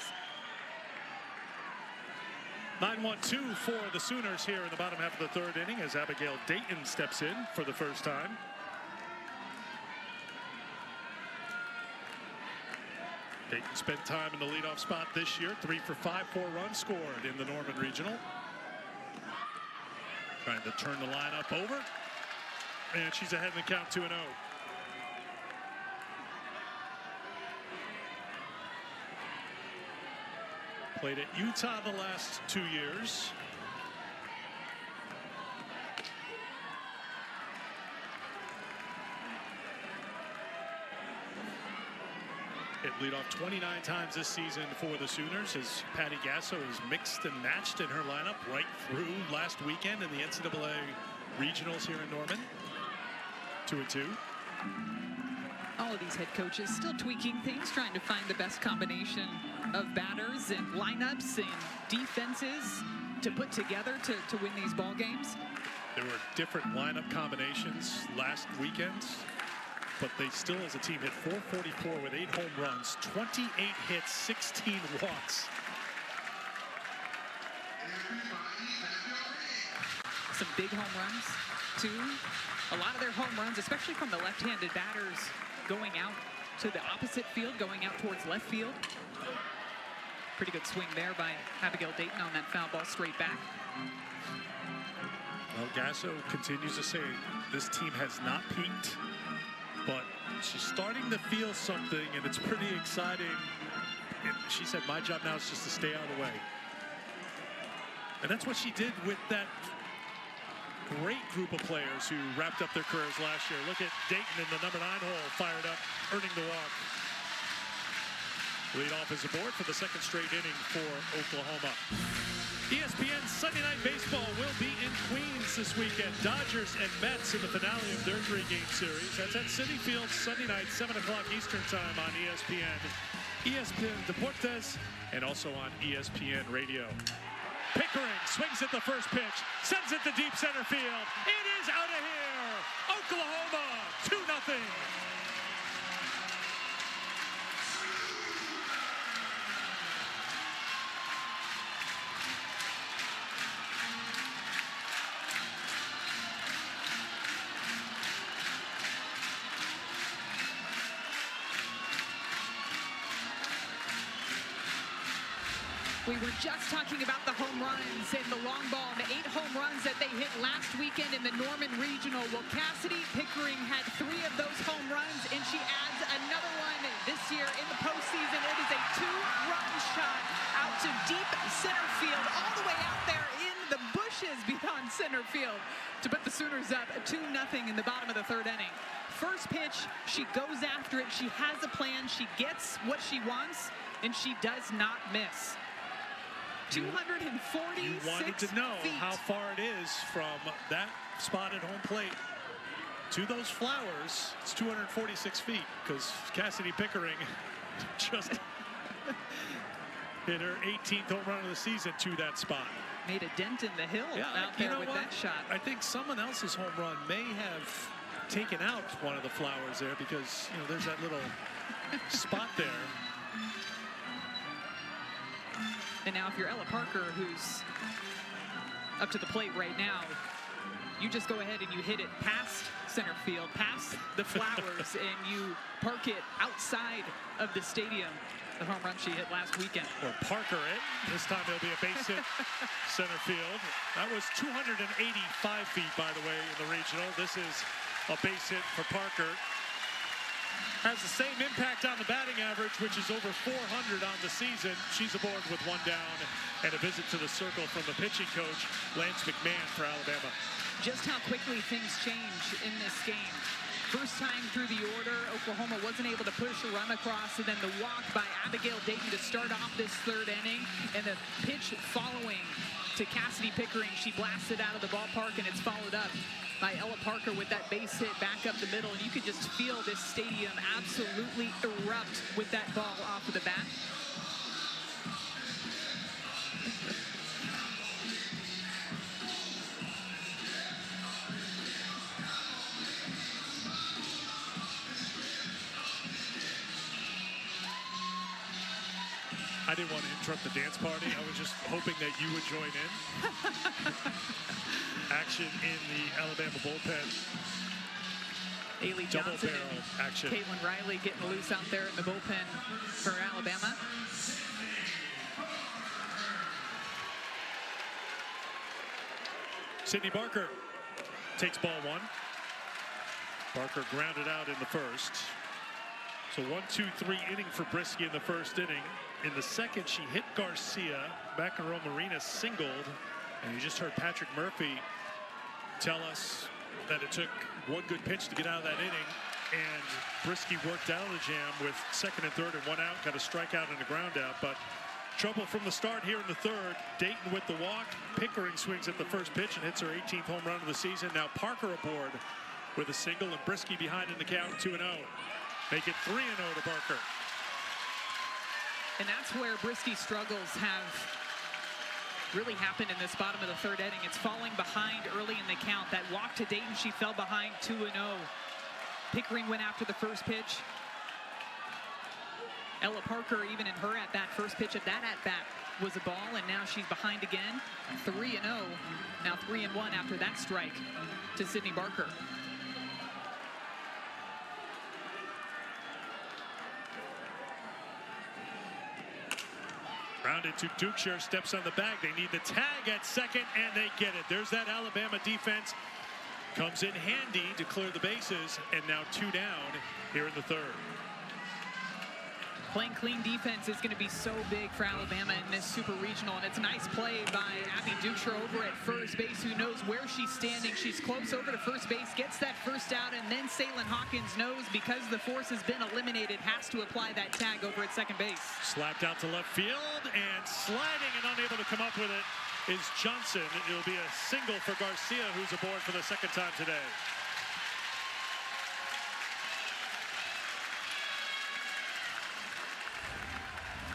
9-1-2 for the Sooners here in the bottom half of the 3rd inning as Abigail Dayton steps in for the first time. Dayton spent time in the leadoff spot this year. 3 for 5, 4 runs scored in the Norman Regional. Trying to turn the lineup over. And she's ahead in the count 2-0. Played at Utah the last 2 years. Hit leadoff 29 times this season for the Sooners as Patty Gasso is mixed and matched in her lineup right through last weekend in the NCAA regionals here in Norman. 2-2. All of these head coaches still tweaking things, trying to find the best combination of batters and lineups and defenses to put together to win these ball games. There were different lineup combinations last weekend, but they still as a team hit 444 with 8 home runs, 28 hits, 16 walks. Some big home runs too. A lot of their home runs, especially from the left-handed batters, going out to the opposite field, going out towards left field. Pretty good swing there by Abigail Dayton on that foul ball straight back. Well, Gasso continues to say this team has not peaked, but she's starting to feel something, and it's pretty exciting. And she said, my job now is just to stay out of the way. And that's what she did with that great group of players who wrapped up their careers last year. Look at Dayton in the number 9 hole, fired up, earning the walk. Leadoff is aboard for the 2nd straight inning for Oklahoma. ESPN Sunday Night Baseball will be in Queens this weekend. Dodgers and Mets in the finale of their 3-game series. That's at Citi Field Sunday night, 7 o'clock Eastern time on ESPN, ESPN Deportes, and also on ESPN Radio. Pickering swings at the first pitch, sends it to deep center field. It is out of here. Oklahoma, 2-0. We were just talking about the home runs and the long ball, the 8 home runs that they hit last weekend in the Norman Regional. Well, Cassidy Pickering had 3 of those home runs, and she adds another one this year in the postseason. It is a 2-run shot out to deep center field, all the way out there in the Busch pushes beyond center field to put the Sooners up 2-0 in the bottom of the third inning. First pitch, she goes after it. She has a plan. She gets what she wants, and she does not miss. 246 You wanted to know feet. how far it is from that spot at home plate to those flowers. It's 246 feet because Cassidy Pickering just hit her 18th home run of the season to that spot. Made a dent in the hill out there with that shot. I think someone else's home run may have taken out one of the flowers there because, you know, there's that little spot there. And now if you're Ella Parker, who's up to the plate right now, you just go ahead and you hit it past center field, past the flowers, and you park it outside of the stadium. The home run she hit last weekend. Or Parker it. This time it'll be a base hit center field. That was 285 feet, by the way, in the regional. This is a base hit for Parker. Has the same impact on the batting average, which is over 400 on the season. She's aboard with one down and a visit to the circle from the pitching coach, Lance McMahon, for Alabama. Just how quickly things change in this game. First time through the order, Oklahoma wasn't able to push a run across, and then the walk by Abigail Dayton to start off this third inning, and the pitch following to Cassidy Pickering. She blasted out of the ballpark, and it's followed up by Ella Parker with that base hit back up the middle, and you could just feel this stadium absolutely erupt with that ball off of the bat. I didn't want to interrupt the dance party. I was just hoping that you would join in. Action in the Alabama bullpen. Ailey Double Johnson barrel and action. Caitlin Riley getting loose out there in the bullpen for Alabama. Sydney Barker takes ball one. Barker grounded out in the first. So 1-2-3 inning for Brisky in the first inning. In the second, she hit Garcia. McEnroe Marina singled. And you just heard Patrick Murphy tell us that it took one good pitch to get out of that inning. And Brisky worked out of the jam with second and third and one out. Got a strikeout and a ground out. But trouble from the start here in the third. Dayton with the walk. Pickering swings at the first pitch and hits her 18th home run of the season. Now Parker aboard with a single and Brisky behind in the count 2-0. Make it 3-0 to Barker. And that's where Brisky's struggles have really happened in this bottom of the third inning. It's falling behind early in the count. That walk to Dayton, she fell behind 2-0. Pickering went after the first pitch. Ella Parker, even in her at-bat, first pitch of that at-bat was a ball, and now she's behind again. 3-0. Now 3-1 after that strike to Sydney Barker. Grounded to Dukeshire, steps on the bag. They need the tag at second, and they get it. There's that Alabama defense. Comes in handy to clear the bases, and now 2 down here in the third. Playing clean defense is going to be so big for Alabama in this super regional, and it's a nice play by Abby Dukeshire over at first base, who knows where she's standing. She's close over to first base, gets that first out, and then Saylin Hawkins knows, because the force has been eliminated, has to apply that tag over at second base. Slapped out to left field, and sliding and unable to come up with it is Johnson. It'll be a single for Garcia, who's aboard for the second time today.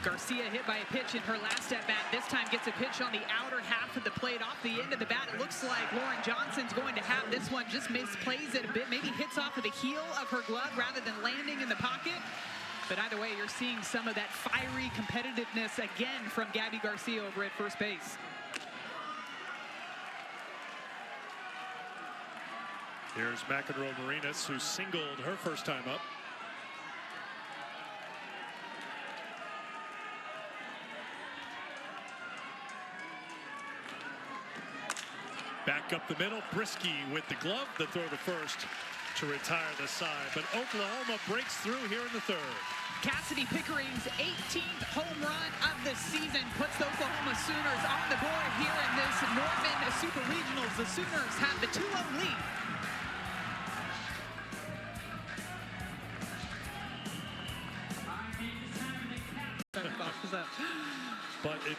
Garcia hit by a pitch in her last at-bat. This time gets a pitch on the outer half of the plate off the end of the bat. It looks like Lauren Johnson's going to have this one. Just misplays it a bit. Maybe hits off of the heel of her glove rather than landing in the pocket. But either way, you're seeing some of that fiery competitiveness again from Gabby Garcia over at first base. Here's McEnroe Marinas, who singled her first time up. Back up the middle, Brisky with the glove, the throw to first to retire the side. But Oklahoma breaks through here in the third. Cassidy Pickering's 18th home run of the season puts the Oklahoma Sooners on the board here in this Norman Super Regionals. The Sooners have the 2-0 lead. But it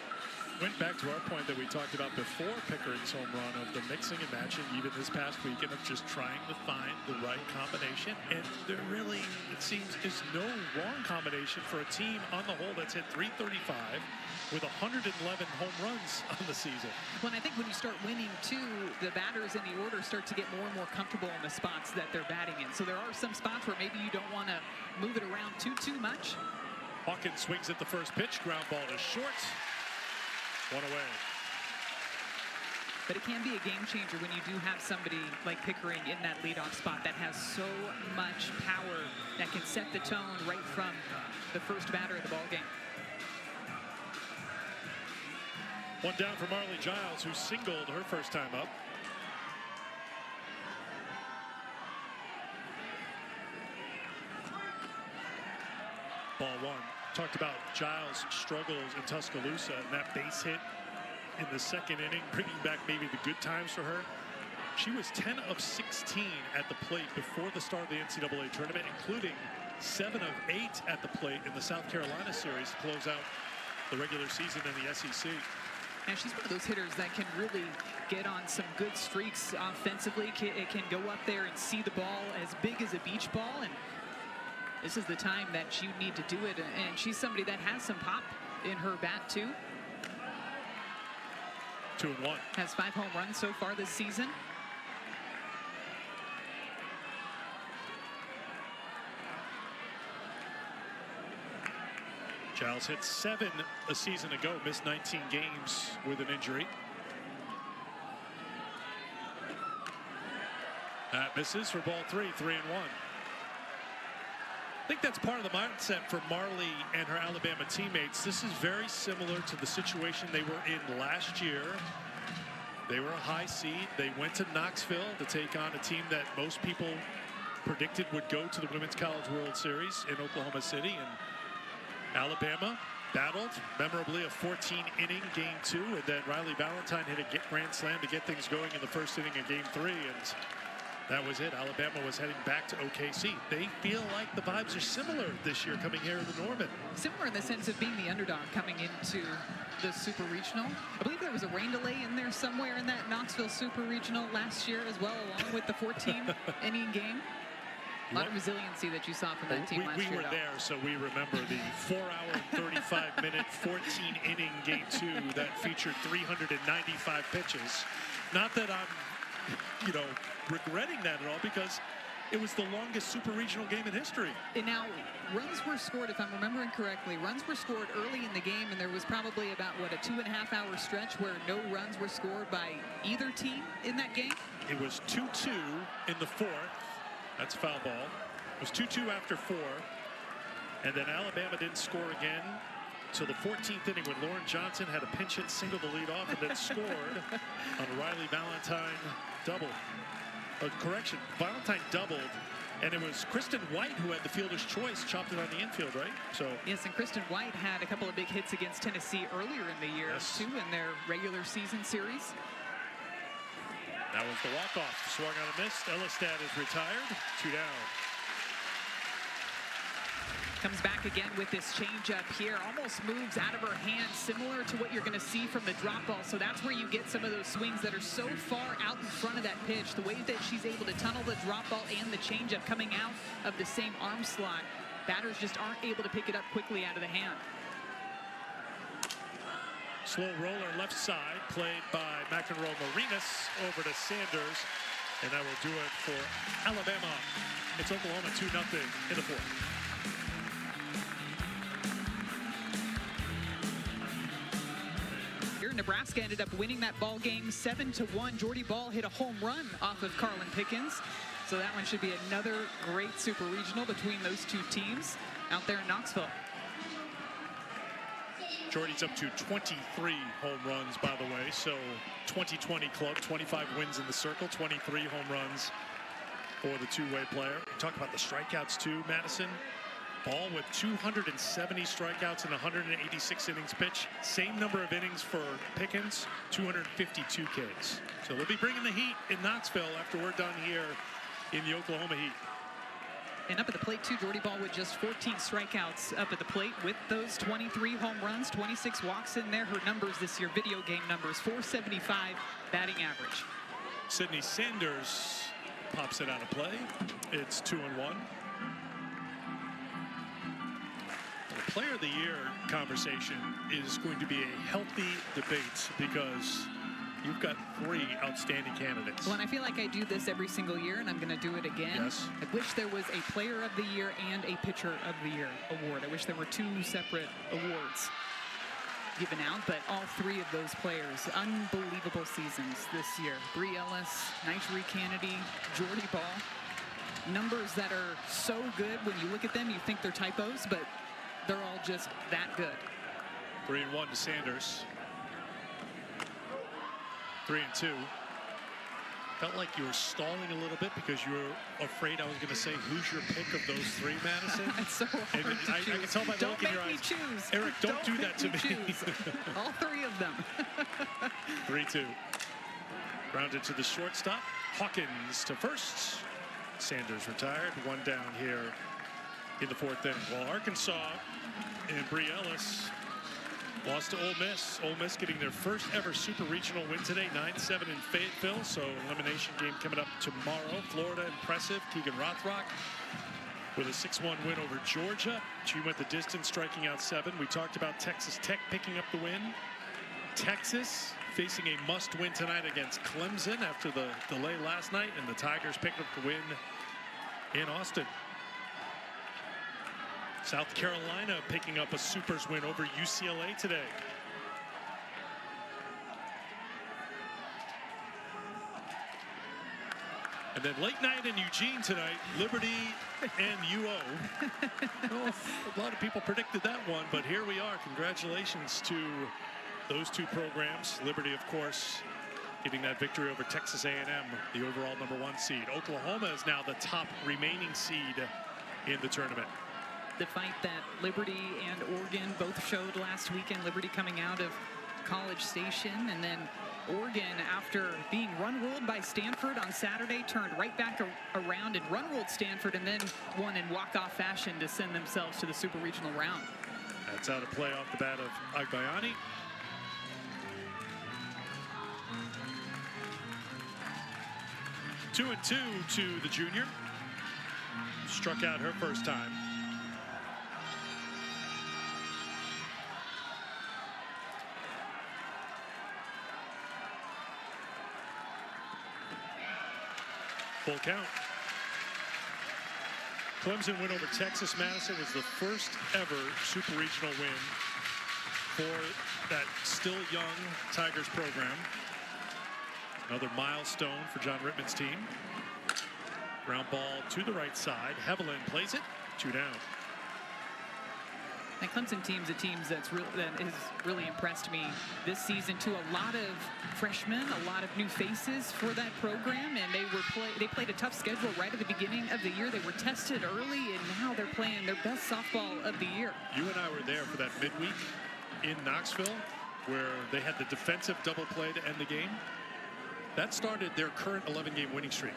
went back to our point that we talked about before Pickering's home run of the mixing and matching even this past weekend of just trying to find the right combination. And there really, it seems, is no wrong combination for a team on the whole that's hit 335 with 111 home runs on the season. Well, and I think when you start winning too, the batters in the order start to get more and more comfortable in the spots that they're batting in. So there are some spots where maybe you don't want to move it around too much. Hawkins swings at the first pitch, ground ball to short. One away. But it can be a game changer when you do have somebody like Pickering in that leadoff spot that has so much power that can set the tone right from the first batter of the ball game. One down for Marley Giles, who singled her first time up. Ball one. Talked about Giles' struggles in Tuscaloosa and that base hit in the second inning, bringing back maybe the good times for her. She was 10 of 16 at the plate before the start of the NCAA tournament, including 7 of 8 at the plate in the South Carolina series to close out the regular season in the SEC. And she's one of those hitters that can really get on some good streaks offensively. It can go up there and see the ball as big as a beach ball, and this is the time that you need to do it, and she's somebody that has some pop in her bat too. 2-1. Has 5 home runs so far this season. Giles hit 7 a season ago, missed 19 games with an injury. That misses for ball 3, 3-1. I think that's part of the mindset for Marley and her Alabama teammates. This is very similar to the situation they were in last year. They were a high seed. They went to Knoxville to take on a team that most people predicted would go to the Women's College World Series in Oklahoma City. And Alabama battled memorably a 14-inning game 2, and then Riley Valentine hit a grand slam to get things going in the first inning of game 3, and that was it. Alabama was heading back to OKC. They feel like the vibes are similar this year coming here in the Norman. Similar in the sense of being the underdog coming into the Super Regional. I believe there was a rain delay in there somewhere in that Knoxville Super Regional last year as well, along with the 14-inning game. A lot of resiliency that you saw from that team last year. We were there, so we remember the 4-hour, 35-minute, 14-inning game 2 that featured 395 pitches. Not that I'm, regretting that at all, because it was the longest Super Regional game in history. And now, runs were scored, if I'm remembering correctly, runs were scored early in the game, and there was probably about, what, a 2.5-hour stretch where no runs were scored by either team in that game? It was 2-2 in the 4th. That's a foul ball. It was 2-2 after 4. And then Alabama didn't score again till the 14th inning when Lauren Johnson had a pinch hit single to lead off and then scored on a Riley Valentine double. Correction, Valentine doubled, and it was Kristen White who had the fielder's choice, chopped it on the infield, right? So yes, and Kristen White had a couple of big hits against Tennessee earlier in the year, too, in their regular season series. That was the walk-off. Swung on a miss. Elistad is retired. 2 down. Comes back again with this changeup here. Almost moves out of her hand, similar to what you're going to see from the drop ball. So that's where you get some of those swings that are so far out in front of that pitch. The way that she's able to tunnel the drop ball and the changeup coming out of the same arm slot. Batters just aren't able to pick it up quickly out of the hand. Slow roller left side, played by McEnroe Marinas over to Sanders, and that will do it for Alabama. It's Oklahoma 2-0 in the 4th. Nebraska ended up winning that ball game 7-1. Jordy Ball hit a home run off of Carlin Pickens. So that one should be another great Super Regional between those two teams out there in Knoxville. Jordy's up to 23 home runs, by the way. So 20-20 club, 25 wins in the circle, 23 home runs for the two-way player. Talk about the strikeouts too, Madison. Ball with 270 strikeouts in 186 innings pitched. Same number of innings for Pickens, 252 Ks. So they'll be bringing the heat in Knoxville after we're done here in the Oklahoma Heat. And up at the plate, too, Jordy Ball with just 14 strikeouts up at the plate with those 23 home runs, 26 walks in there. Her numbers this year, video game numbers, 475 batting average. Sydney Sanders pops it out of play. It's 2-1. The Player of the Year conversation is going to be a healthy debate because you've got 3 outstanding candidates. Well, and I feel like I do this every single year, and I'm going to do it again. Yes. I wish there was a Player of the Year and a Pitcher of the Year award. I wish there were 2 separate awards given out, but all 3 of those players, unbelievable seasons this year. Bri Ellis, Nyjah Kennedy, Jordy Ball. Numbers that are so good when you look at them, you think they're typos, but they're all just that good. 3-1 to Sanders. 3-2. Felt like you were stalling a little bit because you were afraid I was going to say who's your pick of those 3, Madison. It's so hard and to I can tell by the look in your eyes. Choose. Eric, don't do that to me. All 3 of them. 3-2. Grounded to the shortstop. Hawkins to first. Sanders retired. 1 down here in the 4th inning. Well, Arkansas and Bri Ellis lost to Ole Miss. Ole Miss getting their first ever super regional win today, 9-7 in Fayetteville. So elimination game coming up tomorrow. Florida impressive. Keegan Rothrock with a 6-1 win over Georgia. She went the distance, striking out 7. We talked about Texas Tech picking up the win. Texas facing a must-win tonight against Clemson after the delay last night, and the Tigers picked up the win in Austin. South Carolina picking up a supers win over UCLA today. And then late night in Eugene tonight, Liberty and UO. Well, a lot of people predicted that one, but here we are. Congratulations to those 2 programs. Liberty, of course, getting that victory over Texas A&M, the overall #1 seed. Oklahoma is now the top remaining seed in the tournament. The fight that Liberty and Oregon both showed last weekend. Liberty coming out of College Station, and then Oregon, after being run-ruled by Stanford on Saturday, turned right back around and run-ruled Stanford, and then won in walk-off fashion to send themselves to the Super Regional round. That's out of play off the bat of Agbayani. Two and 2 to the junior. Struck out her first time. Full count. Clemson win over Texas. Madison was the first ever super regional win for that still young Tigers program. Another milestone for John Rittman's team. Ground ball to the right side. Hevelin plays it. 2 down. And Clemson team's a team that has really impressed me this season too. A lot of freshmen, a lot of new faces for that program, and they played a tough schedule right at the beginning of the year. They were tested early, and now they're playing their best softball of the year. You and I were there for that midweek in Knoxville, where they had the defensive double play to end the game. That started their current 11-game winning streak.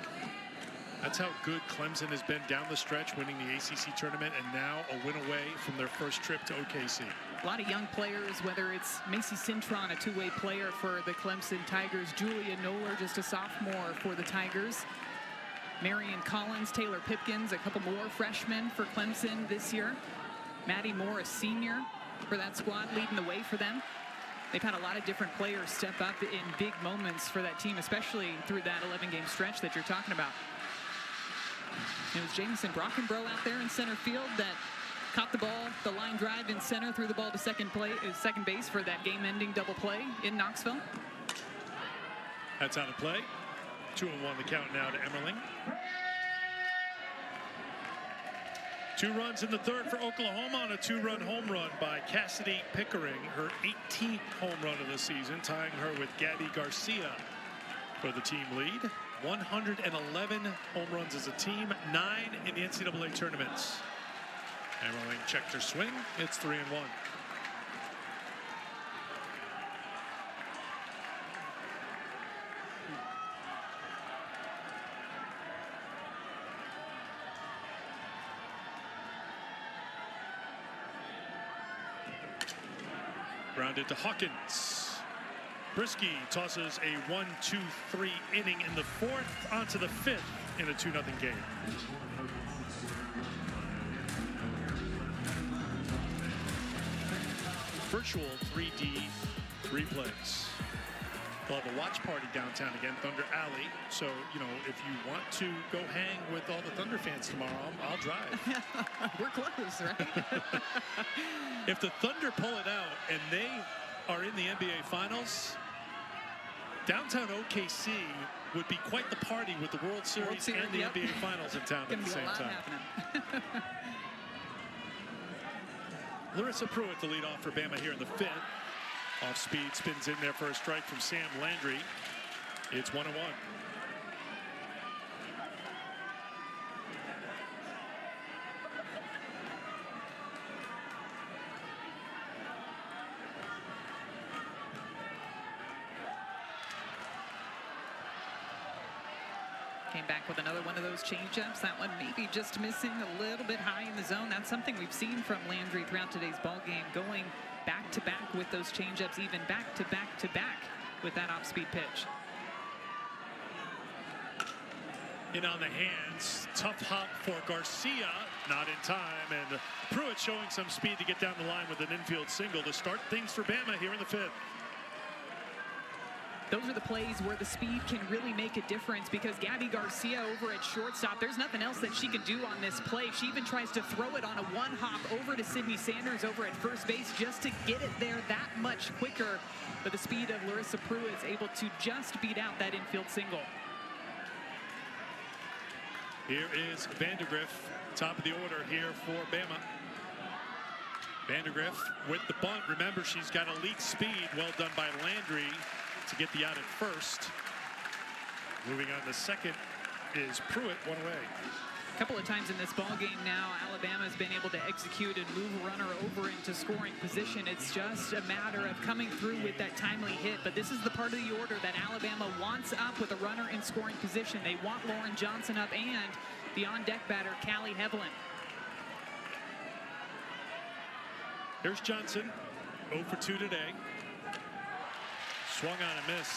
That's how good Clemson has been down the stretch, winning the ACC tournament, and now a win away from their first trip to OKC. A lot of young players, whether it's Macy Cintron, a 2-way player for the Clemson Tigers, Julia Noller, just a sophomore for the Tigers, Marion Collins, Taylor Pipkins, a couple more freshmen for Clemson this year, Maddie Moore, a senior for that squad, leading the way for them. They've had a lot of different players step up in big moments for that team, especially through that 11-game stretch that you're talking about. It was Jamison Brockenbrough out there in center field that caught the ball, the line drive in center, threw the ball to second base for that game-ending double play in Knoxville. That's out of play. 2-1 the count now to Emmerling. 2 runs in the 3rd for Oklahoma on a 2-run home run by Cassidy Pickering, her 18th home run of the season, tying her with Gabby Garcia for the team lead. 111 home runs as a team, 9 in the NCAA tournaments. Emmerling checked her swing. It's 3-1. Grounded to Hawkins. Brisky tosses a 1-2-3 inning in the fourth onto the fifth in a 2-0 game. Virtual 3D replays. They'll have a watch party downtown again, Thunder Alley. So, you know, if you want to go hang with all the Thunder fans tomorrow, I'll drive. We're close, right? If the Thunder pull it out and they are in the NBA Finals, downtown OKC would be quite the party with the World Series and the NBA Finals in town at the same time. Larissa Pruitt, the leadoff for Bama here in the fifth. Off speed, spins in there for a strike from Sam Landry. It's 1-1. Came back with another one of those changeups. That one maybe just missing a little bit high in the zone. That's something we've seen from Landry throughout today's ball game, going back-to-back with those changeups, even back-to-back-to-back with that off-speed pitch. In on the hands, tough hop for Garcia, not in time, and Pruitt showing some speed to get down the line with an infield single to start things for Bama here in the fifth. Those are the plays where the speed can really make a difference, because Gabby Garcia over at shortstop, there's nothing else that she can do on this play. She even tries to throw it on a one-hop over to Sydney Sanders over at first base just to get it there that much quicker. But the speed of Larissa Pruitt is able to just beat out that infield single. Here is Vandergriff, top of the order here for Bama. Vandergriff with the bunt. Remember, she's got elite speed. Well done by Landry to get the out at first. Moving on to second is Pruitt, one away. A couple of times in this ball game now, Alabama's been able to execute and move a runner over into scoring position. It's just a matter of coming through with that timely hit. But this is the part of the order that Alabama wants up with a runner in scoring position. They want Lauren Johnson up and the on-deck batter, Callie Heveland. Here's Johnson, 0 for 2 today. Swung on a miss.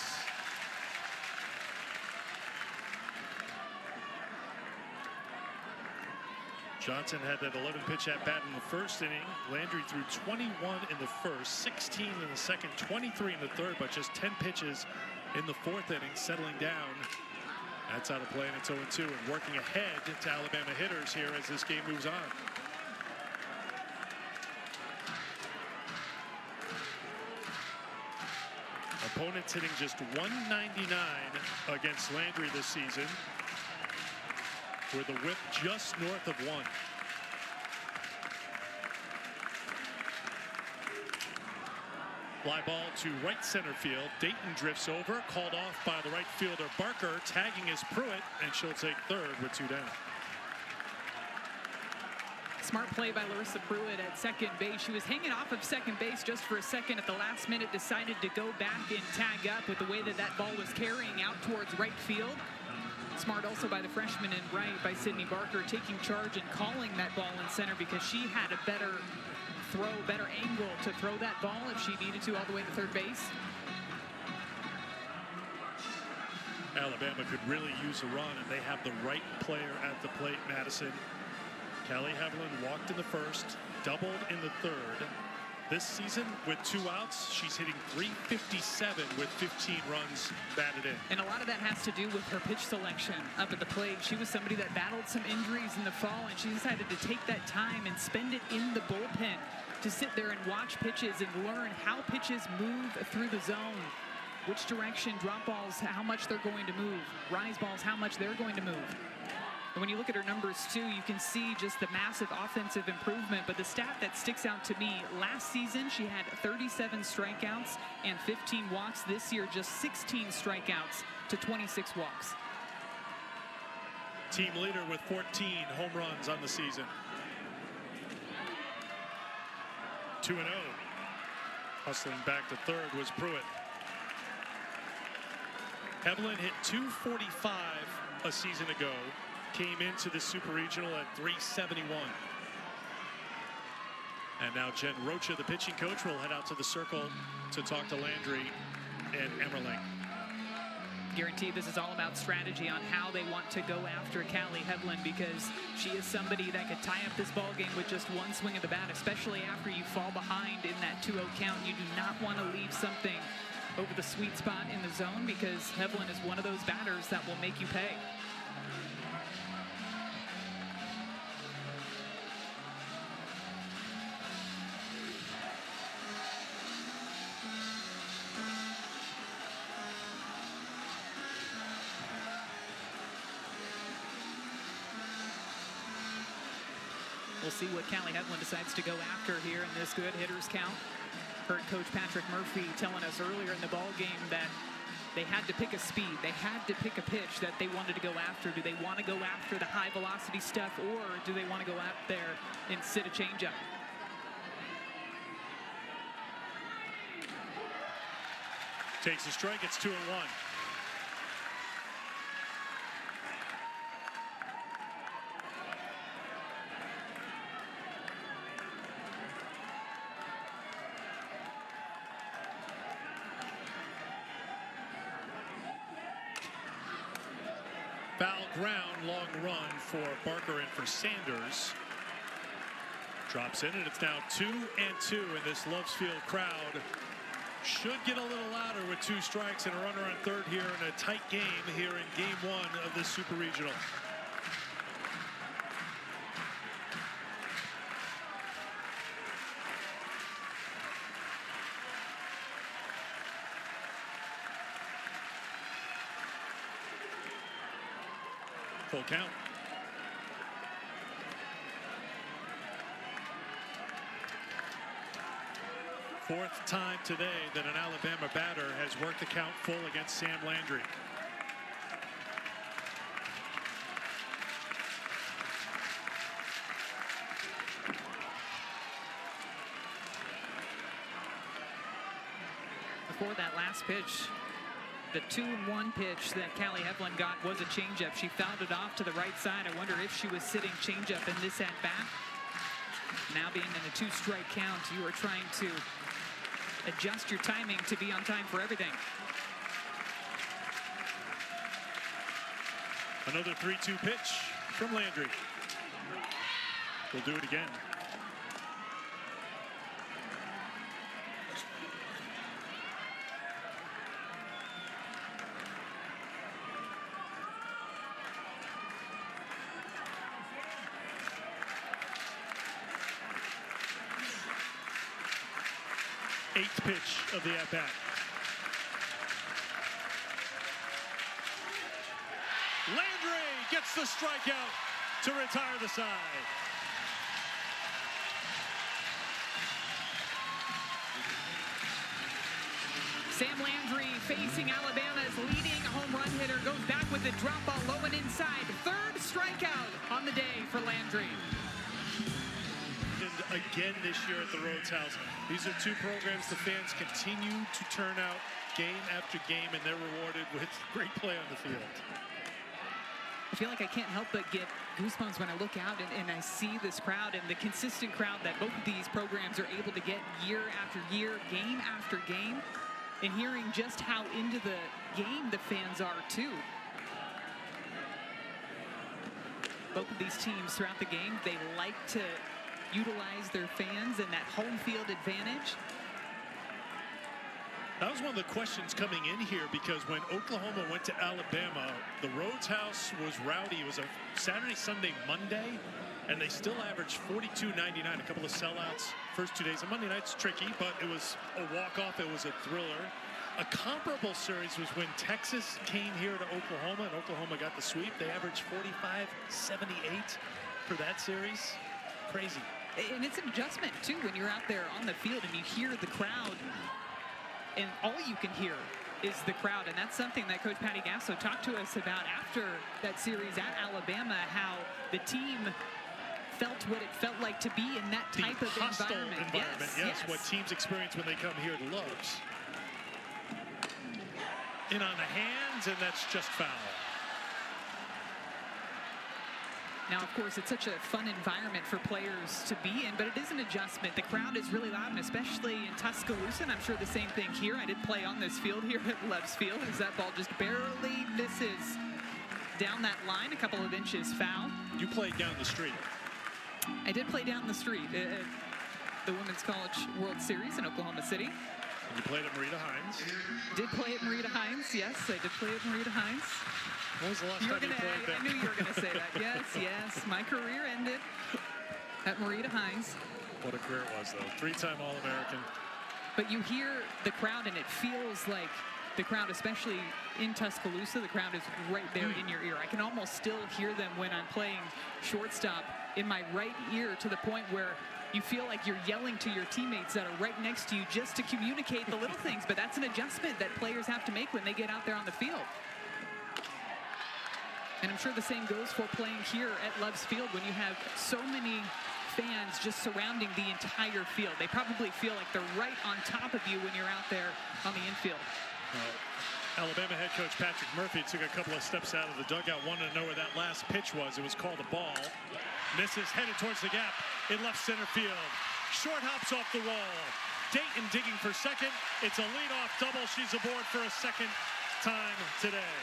Johnson had that 11 pitch at bat in the first inning. Landry threw 21 in the first, 16 in the second, 23 in the third, but just 10 pitches in the fourth inning, settling down. That's out of play, and it's 0-2, and working ahead to Alabama hitters here as this game moves on. Opponents hitting just 199 against Landry this season, with a whip just north of 1. Fly ball to right center field. Dayton drifts over, called off by the right fielder Barker. Tagging is Pruitt, and she'll take third with 2 down. Smart play by Larissa Pruitt at second base. She was hanging off of second base just for a second. At the last minute, decided to go back and tag up with the way that that ball was carrying out towards right field. Smart also by the freshman in right, by Sydney Barker, taking charge and calling that ball in center, because she had a better throw, better angle to throw that ball if she needed to all the way to third base. Alabama could really use a run, and they have the right player at the plate, Madison. Callie Heveland walked in the first, doubled in the third. This season, with 2 outs, she's hitting .357 with 15 runs batted in. And a lot of that has to do with her pitch selection up at the plate. She was somebody that battled some injuries in the fall, and she decided to take that time and spend it in the bullpen to sit there and watch pitches and learn how pitches move through the zone, which direction drop balls, how much they're going to move, rise balls, how much they're going to move. And when you look at her numbers too, you can see just the massive offensive improvement. But the stat that sticks out to me, last season she had 37 strikeouts and 15 walks. This year, just 16 strikeouts to 26 walks. Team leader with 14 home runs on the season. 2-0. Hustling back to third was Pruitt. Evelyn hit .245 a season ago. Came into the Super Regional at .371. And now Jen Rocha, the pitching coach, will head out to the circle to talk to Landry and Emmerling. Guaranteed this is all about strategy on how they want to go after Callie Hedlund, because she is somebody that could tie up this ball game with just one swing of the bat, especially after you fall behind in that 2-0 count. You do not want to leave something over the sweet spot in the zone, because Hedlund is one of those batters that will make you pay. We'll see what Callie Hedlund decides to go after here in this good hitters count. Heard Coach Patrick Murphy telling us earlier in the ball game that they had to pick a speed. They had to pick a pitch that they wanted to go after. Do they want to go after the high velocity stuff, or do they want to go out there and sit a changeup? Takes a strike. It's 2-1. Foul ground, long run for Barker and for Sanders. Drops in, and it's now 2-2 in this Loves Field crowd. Should get a little louder with 2 strikes and a runner on third here in a tight game here in game 1 of this Super Regional. Full count. Fourth time today that an Alabama batter has worked the count full against Sam Landry. Before that last pitch, the 2-1 pitch that Callie Hedlund got was a changeup. She fouled it off to the right side. I wonder if she was sitting changeup in this at-bat. Now being in a 2-strike count, you are trying to adjust your timing to be on time for everything. Another 3-2 pitch from Landry. We'll do it again. Eighth pitch of the at-bat. Landry gets the strikeout to retire the side. Sam Landry, facing Alabama's leading home run hitter, goes back with the drop ball low and inside. Third strikeout on the day for Landry. Again this year at the Rhodes House. These are 2 programs the fans continue to turn out game after game, and they're rewarded with great play on the field. I feel like I can't help but get goosebumps when I look out and I see this crowd and the consistent crowd that both of these programs are able to get year after year, game after game, and hearing just how into the game the fans are too. Both of these teams throughout the game, they like to utilize their fans and that home field advantage. That was one of the questions coming in here, because when Oklahoma went to Alabama, the Rhodes House was rowdy. It was a Saturday, Sunday, Monday, and they still averaged 42.99. A couple of sellouts first 2 days. And Monday night's tricky, but it was a walk-off. It was a thriller. A comparable series was when Texas came here to Oklahoma, and Oklahoma got the sweep. They averaged 45.78 for that series. Crazy. And it's an adjustment, too, when you're out there on the field and you hear the crowd, and all you can hear is the crowd. And that's something that Coach Patty Gasso talked to us about after that series at Alabama, how the team felt what it felt like to be in that type the of hostile environment. Yes, what teams experience when they come here to Loves. In on the hands, and that's just foul. Now, of course, it's such a fun environment for players to be in, but it is an adjustment. The crowd is really loud, and especially in Tuscaloosa, and I'm sure the same thing here. I did play on this field here at Loves Field, as that ball just barely misses down that line, a couple of inches foul. You played down the street. I did play down the street at the Women's College World Series in Oklahoma City. You played at Marita Hines. Did play at Marita Hines, yes, I did play at Marita Hines. When was the last time you played there? I knew you were going to say that. Yes. My career ended at Marita Hines. What a career it was, though. Three-time All-American. But you hear the crowd, and it feels like the crowd, especially in Tuscaloosa, the crowd is right there in your ear. I can almost still hear them when I'm playing shortstop in my right ear, to the point where you feel like you're yelling to your teammates that are right next to you just to communicate the little things. But that's an adjustment that players have to make when they get out there on the field. And I'm sure the same goes for playing here at Loves Field when you have so many fans just surrounding the entire field. They probably feel like they're right on top of you when you're out there on the infield. Alabama head coach Patrick Murphy took a couple of steps out of the dugout, wanted to know where that last pitch was. It was called a ball. Misses, headed towards the gap in left center field. Short hops off the wall. Dayton digging for second. It's a leadoff double. She's aboard for a second time today.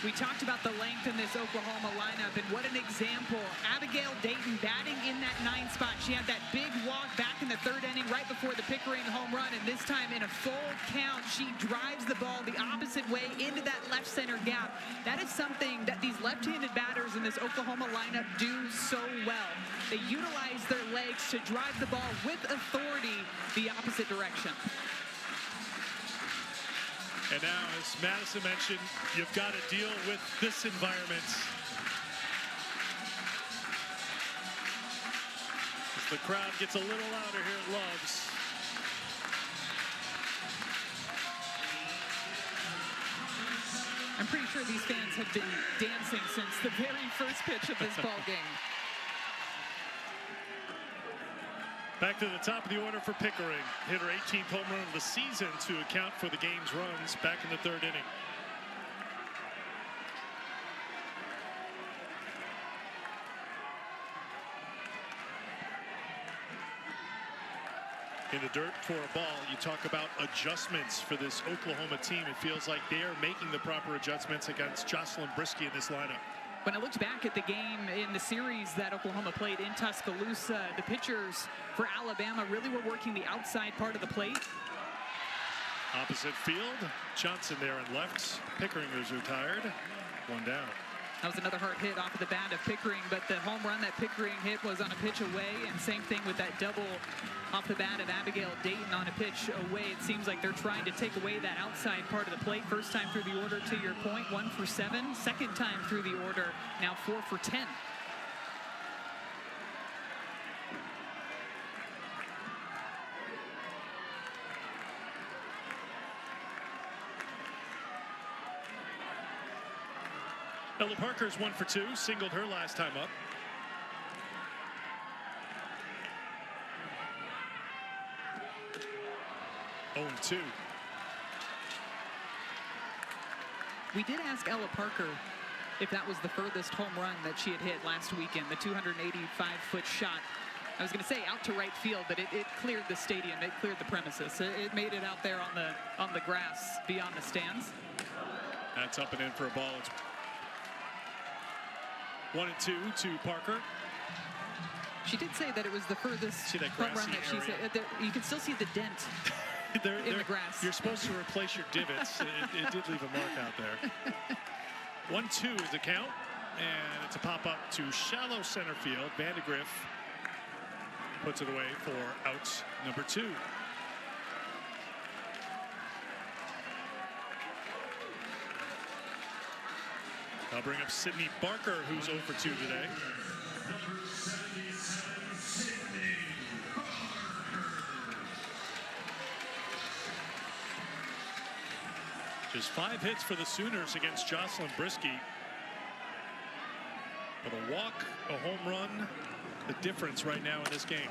We talked about the length in this Oklahoma lineup, and what an example. Abigail Dayton batting in that 9 spot. She had that big walk back in the 3rd inning right before the Pickering home run, and this time in a full count, she drives the ball the opposite way into that left center gap. That is something that these left-handed batters in this Oklahoma lineup do so well. They utilize their legs to drive the ball with authority the opposite direction. And now, as Madison mentioned, you've got to deal with this environment. As the crowd gets a little louder here at Loves. I'm pretty sure these fans have been dancing since the very first pitch of this ball game. Back to the top of the order for Pickering. Hit her 18th home run of the season to account for the game's runs back in the 3rd inning. In the dirt for a ball. You talk about adjustments for this Oklahoma team. It feels like they are making the proper adjustments against Jocelyn Brisky in this lineup. When I looked back at the game in the series that Oklahoma played in Tuscaloosa, the pitchers for Alabama really were working the outside part of the plate. Opposite field, Johnson there in left. Pickering is retired. One down. That was another hard hit off of the bat of Pickering, but the home run that Pickering hit was on a pitch away, and same thing with that double off the bat of Abigail Dayton on a pitch away. It seems like they're trying to take away that outside part of the plate. First time through the order, to your point, 1 for 7. Second time through the order, now 4 for 10. Ella Parker's 1 for 2, singled her last time up. Oh, 2. We did ask Ella Parker if that was the furthest home run that she had hit last weekend, the 285-foot shot. I was going to say out to right field, but it cleared the stadium. It cleared the premises. It made it out there on the grass beyond the stands. That's up and in for a ball. It's 1 and 2 to Parker. She did say that it was the furthest home run that she said. You can still see the dent in the grass. You're supposed to replace your divots. it did leave a mark out there. 1-2 is the count, and it's a pop-up to shallow center field. Vandegrift puts it away for out number 2. I'll bring up Sydney Barker, who's 0 for 2 today. Just 5 hits for the Sooners against Jocelyn Brisky. But a walk, a home run, the difference right now in this game.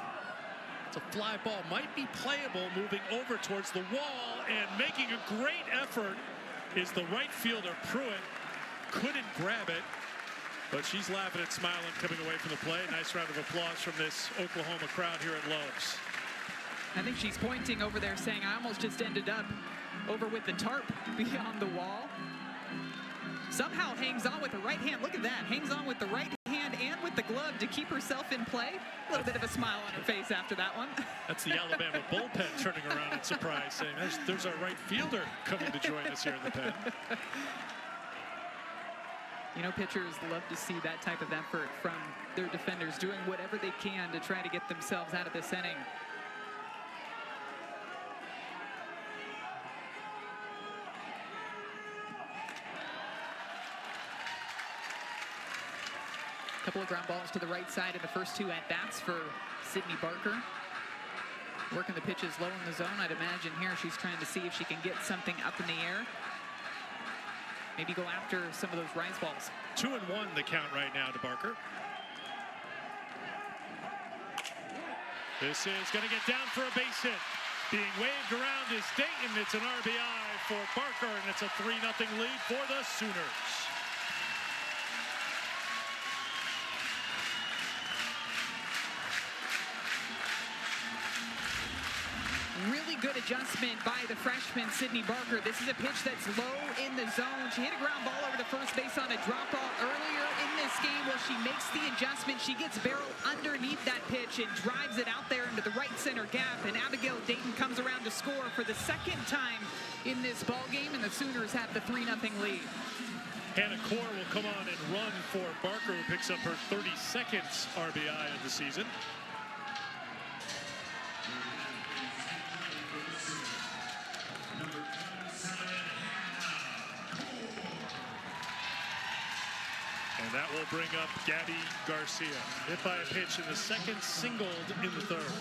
It's a fly ball, might be playable, moving over towards the wall, and making a great effort is the right fielder, Pruitt. Couldn't grab it, but she's laughing and smiling coming away from the play. Nice round of applause from this Oklahoma crowd here at Lowe's. I think she's pointing over there saying, I almost just ended up over with the tarp beyond the wall. Somehow hangs on with the right hand. Look at that. Hangs on with the right hand and with the glove to keep herself in play. A little bit of a smile on her face after that one. That's the Alabama bullpen turning around in surprise, saying, there's our right fielder coming to join us here in the pen. You know, pitchers love to see that type of effort from their defenders, doing whatever they can to try to get themselves out of this inning. Couple of ground balls to the right side in the first 2 at-bats for Sydney Barker. Working the pitches low in the zone. I'd imagine here she's trying to see if she can get something up in the air. Maybe go after some of those rise balls. 2-1 the count right now to Barker. This is going to get down for a base hit. Being waved around is Dayton. It's an RBI for Barker, and it's a 3-0 lead for the Sooners. Really good adjustment by the freshman, Sydney Barker. This is a pitch that's low in the zone. She hit a ground ball over to first base on a drop ball earlier in this game. Well, she makes the adjustment. She gets barrel underneath that pitch and drives it out there into the right center gap. And Abigail Dayton comes around to score for the 2nd time in this ball game, and the Sooners have the 3-0 lead. Hannah Core will come on and run for Barker, who picks up her 32nd RBI of the season. And that will bring up Gabby Garcia. Hit by a pitch in the 2nd, singled in the 3rd.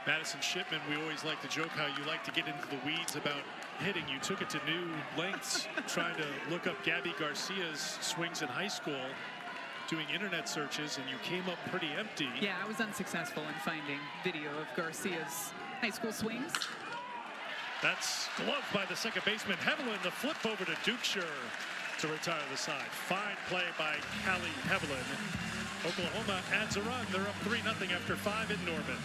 Madison Shipman, we always like to joke how you like to get into the weeds about hitting. You took it to new lengths trying to look up Gabby Garcia's swings in high school, doing internet searches, and you came up pretty empty. Yeah, I was unsuccessful in finding video of Garcia's high school swings. That's gloved by the second baseman Hevelin. The flip over to Dukeshire to retire the side. Fine play by Callie Hevelin. Oklahoma adds a run. They're up 3-0 after 5 in Norman.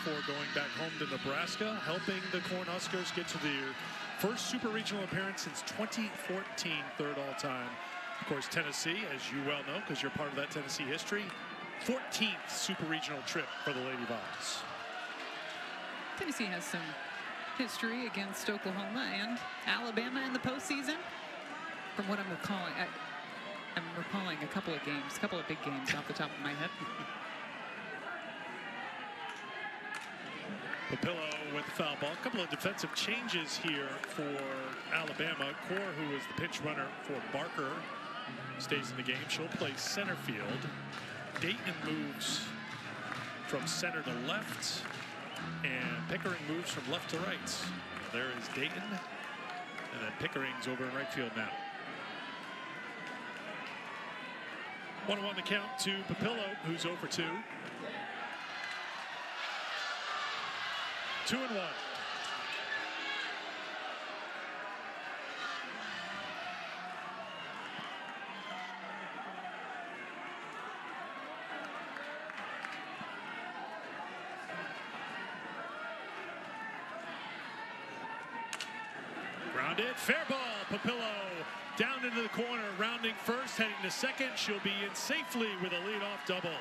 Before going back home to Nebraska, helping the Cornhuskers get to their first Super Regional appearance since 2014, 3rd all-time. Of course, Tennessee, as you well know, because you're part of that Tennessee history, 14th Super Regional trip for the Lady Vols. Tennessee has some history against Oklahoma and Alabama in the postseason. From what I'm recalling, I'm recalling a couple of games, a couple of big games off the top of my head. Papillo with the foul ball. A couple of defensive changes here for Alabama. Core, who is the pinch runner for Barker, stays in the game. She'll play center field. Dayton moves from center to left, and Pickering moves from left to right. There is Dayton, and then Pickering's over in right field now. 1-1 the count to Papillo, who's 0 for 2. 2-1. Grounded, fair ball. Papillo down into the corner, rounding first, heading to second. She'll be in safely with a leadoff double.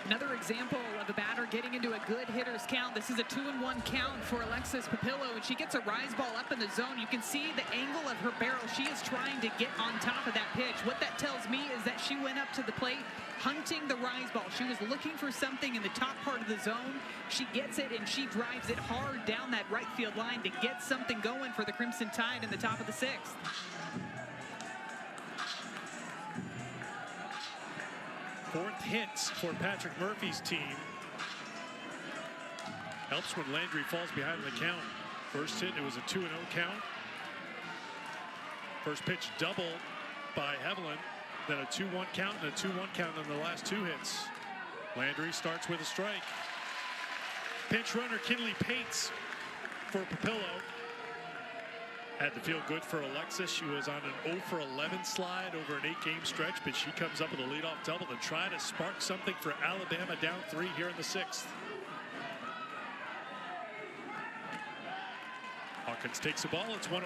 Another example of a batter getting into a good hitter's count. This is a 2-1 count for Alexis Papillo, and she gets a rise ball up in the zone. You can see the angle of her barrel. She is trying to get on top of that pitch. What that tells me is that she went up to the plate hunting the rise ball. She was looking for something in the top part of the zone. She gets it, and she drives it hard down that right field line to get something going for the Crimson Tide in the top of the 6th. Fourth hits for Patrick Murphy's team. Helps when Landry falls behind the count. First hit, it was a 2-0 count. First pitch double by Evelyn. Then a 2-1 count and a 2-1 count on the last 2 hits. Landry starts with a strike. Pinch runner Kinley Pates for Papillo. Had to feel good for Alexis. She was on an 0-for-11 slide over an 8-game stretch, but she comes up with a leadoff double to try to spark something for Alabama down 3 here in the 6th. Hawkins takes the ball. It's 1-1.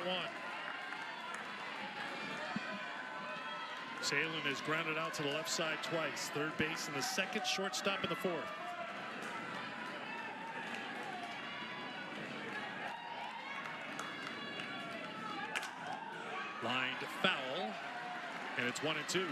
Salen is grounded out to the left side twice. Third base in the 2nd, shortstop in the 4th. Lined foul, and it's 1-2.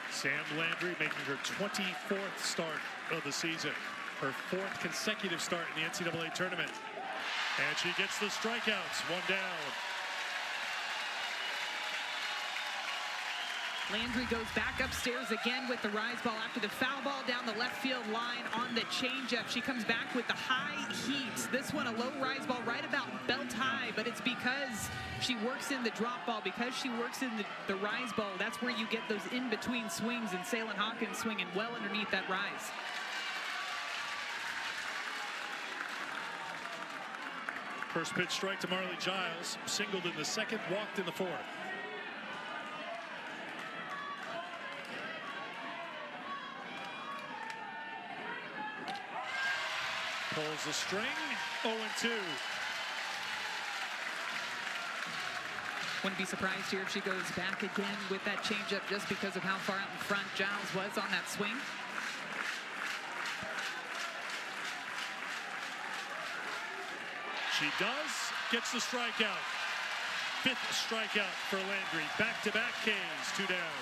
Sam Landry making her 24th start of the season, her 4th consecutive start in the NCAA tournament. And she gets the strikeouts, 1 down. Landry goes back upstairs again with the rise ball after the foul ball down the left field line on the changeup. She comes back with the high heat. This one a low rise ball right about belt high, but it's because she works in the drop ball, because she works in the rise ball. That's where you get those in-between swings, and Salen Hawkins swinging well underneath that rise. First pitch strike to Marley Giles. Singled in the 2nd, walked in the 4th. Pulls the string, 0-2. Wouldn't be surprised here if she goes back again with that changeup just because of how far out in front Giles was on that swing. She does, gets the strikeout. 5th strikeout for Landry. Back-to-back Ks, 2 down.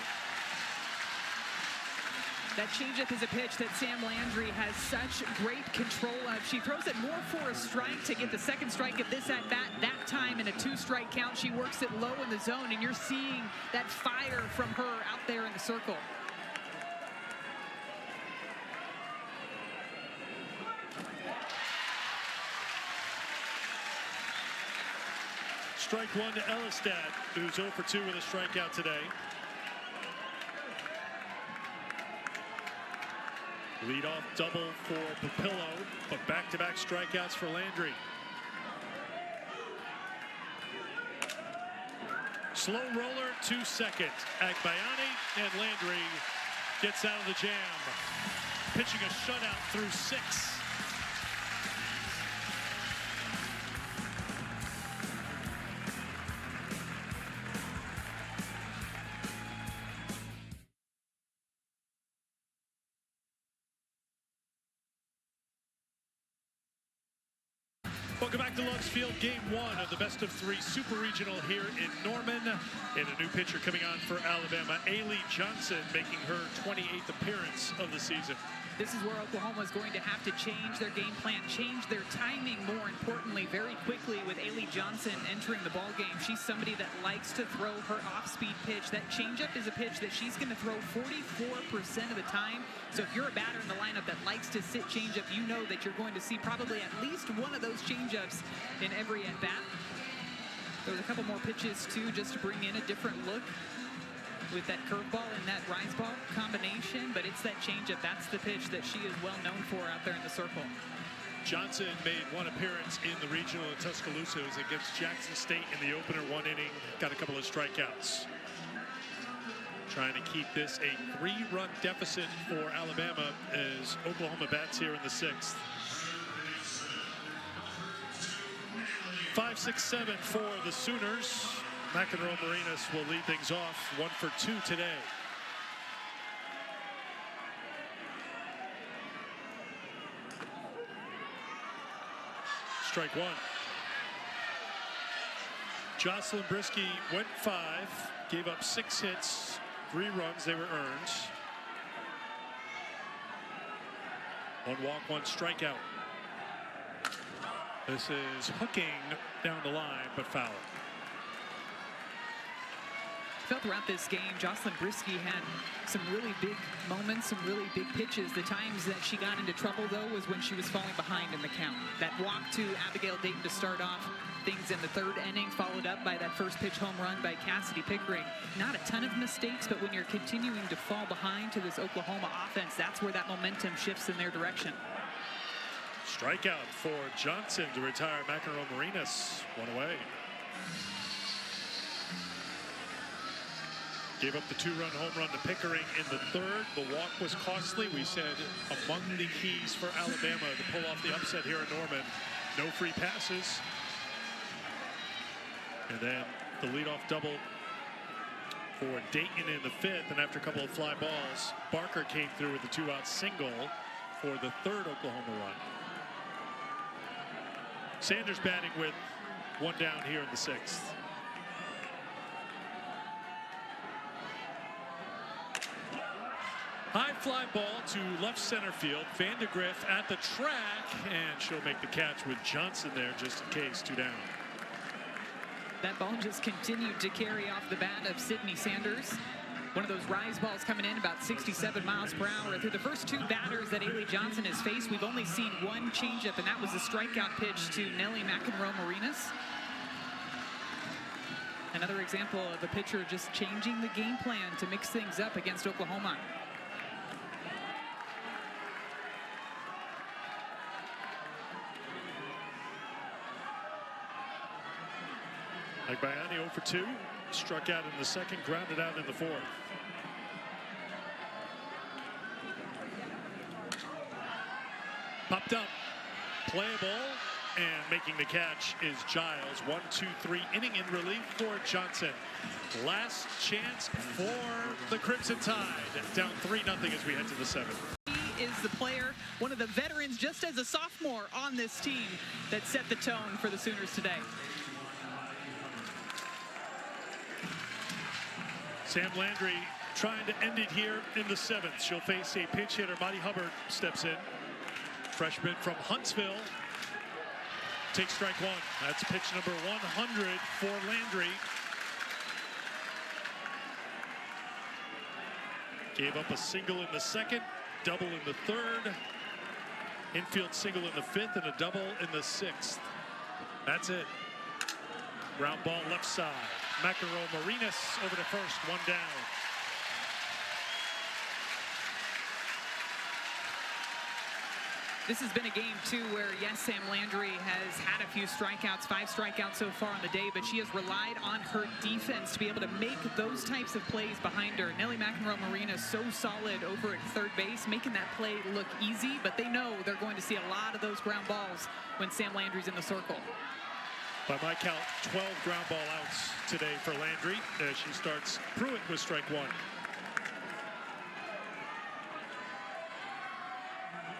That changeup is a pitch that Sam Landry has such great control of. She throws it more for a strike to get the 2nd strike of this at bat. That time in a 2-strike count, she works it low in the zone, and you're seeing that fire from her out there in the circle. Strike 1 to Elistad, who's 0 for 2 with a strikeout today. Leadoff double for Papillo, but back-to-back strikeouts for Landry. Slow roller to 2nd. Agbayani, and Landry gets out of the jam. Pitching a shutout through 6. Welcome back to Lutz Field, game 1 of the best of 3 Super Regional here in Norman. And a new pitcher coming on for Alabama, Ailey Johnson, making her 28th appearance of the season. This is where Oklahoma is going to have to change their game plan, change their timing, more importantly, very quickly with Ailey Johnson entering the ball game. She's somebody that likes to throw her off-speed pitch. That changeup is a pitch that she's going to throw 44% of the time. So if you're a batter in the lineup that likes to sit changeup, you know that you're going to see probably at least one of those changeups in every at-bat. There was a couple more pitches, too, just to bring in a different look with that curveball and that rise ball combination, but it's that changeup. That's the pitch that she is well known for out there in the circle. Johnson made 1 appearance in the regional in Tuscaloosa. It was against Jackson State in the opener, 1 inning, got a couple of strikeouts. trying to keep this a 3-run deficit for Alabama as Oklahoma bats here in the 6th. 5-6-7 for the Sooners. McEnroe Marinas will lead things off. 1 for 2 today. Strike 1. Jocelyn Brisky went 5, gave up 6 hits, 3 runs. They were earned. 1 walk, 1 strikeout. This is hooking down the line, but foul. Felt throughout this game, Jocelyn Brisky had some really big moments, some really big pitches. The times that she got into trouble, though, was when she was falling behind in the count. That walk to Abigail Dayton to start off things in the 3rd inning, followed up by that first pitch home run by Cassidy Pickering. Not a ton of mistakes, but when you're continuing to fall behind to this Oklahoma offense, that's where that momentum shifts in their direction. Strikeout for Johnson to retire McEnroe Marinas. 1 away. Gave up the 2-run home run to Pickering in the 3rd. The walk was costly. We said among the keys for Alabama to pull off the upset here in Norman. No free passes. And then the leadoff double for Dayton in the 5th. And after a couple of fly balls, Barker came through with a 2-out single for the 3rd Oklahoma run. Sanders batting with 1 down here in the 6th. High fly ball to left center field. Vandegrift at the track, and she'll make the catch with Johnson there just in case. 2 down. That ball just continued to carry off the bat of Sydney Sanders. One of those rise balls coming in about 67 miles per hour. Through the first 2 batters that Ailey Johnson has faced, we've only seen 1 changeup, and that was a strikeout pitch to Nelly McEnroe Marinas. Another example of a pitcher just changing the game plan to mix things up against Oklahoma. Agbayani 0 for 2, struck out in the 2nd, grounded out in the 4th. Popped up, playable, and making the catch is Giles. 1-2-3 inning in relief for Johnson. Last chance for the Crimson Tide. Down 3-0 as we head to the 7th. He is the player, one of the veterans, just as a sophomore on this team, that set the tone for the Sooners today. Sam Landry trying to end it here in the 7th. She'll face a pinch hitter. Monty Hubbard steps in. Freshman from Huntsville. Takes strike 1. That's pitch number 100 for Landry. Gave up a single in the 2nd, double in the 3rd, infield single in the 5th, and a double in the 6th. That's it. Ground ball left side. McEnroe Marinas over to first, 1 down. This has been a game, too, where, yes, Sam Landry has had a few strikeouts, 5 strikeouts so far on the day, but she has relied on her defense to be able to make those types of plays behind her. Nelly McEnroe Marinas so solid over at 3rd base, making that play look easy, but they know they're going to see a lot of those ground balls when Sam Landry's in the circle. By my count, 12 ground ball outs today for Landry as she starts Pruitt with strike 1.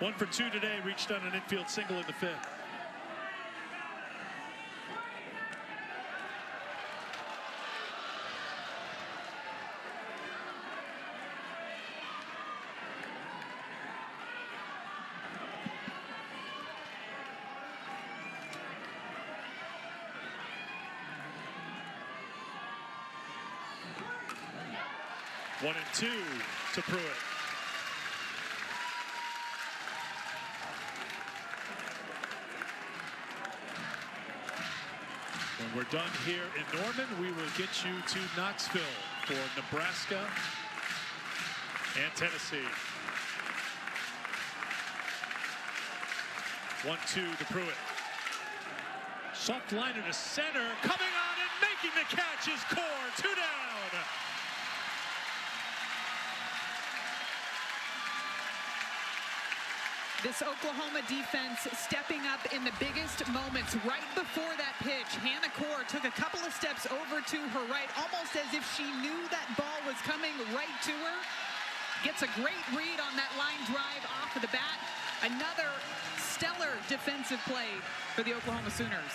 1 for 2 today, reached on an infield single in the 5th. One and 2 to Pruitt. When we're done here in Norman, we will get you to Knoxville for Nebraska and Tennessee. 1-2 to Pruitt. Soft liner to center, coming on and making the catch is Core. 2 down. This Oklahoma defense stepping up in the biggest moments. Right before that pitch, Hannah Core took a couple of steps over to her right, almost as if she knew that ball was coming right to her. Gets a great read on that line drive off of the bat. Another stellar defensive play for the Oklahoma Sooners.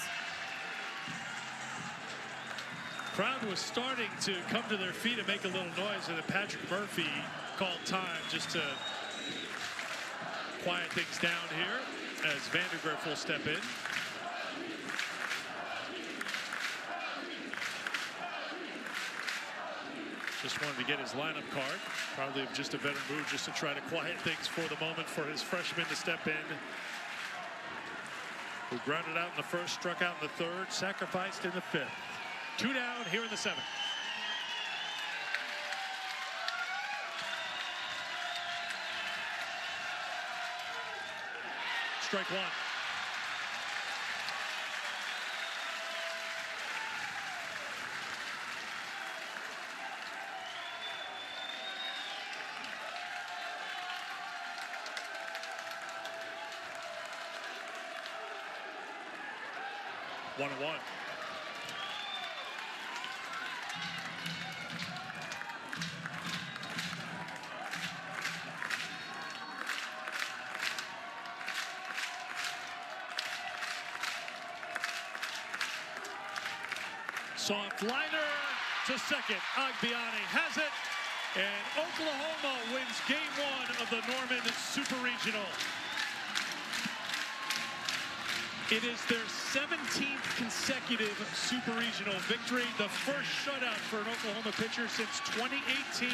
Crowd was starting to come to their feet and make a little noise, and then Patrick Murphy called time just to quiet things down here as Vandegrift will step in. Just wanted to get his lineup card. Probably just a better move just to try to quiet things for the moment for his freshman to step in. Who grounded out in the first, struck out in the third, sacrificed in the fifth. 2 down here in the 7th. Strike one. One and one. Soft liner to second. Agbiani has it, and Oklahoma wins game 1 of the Norman Super Regional. It is their 17th consecutive Super Regional victory, the first shutout for an Oklahoma pitcher since 2018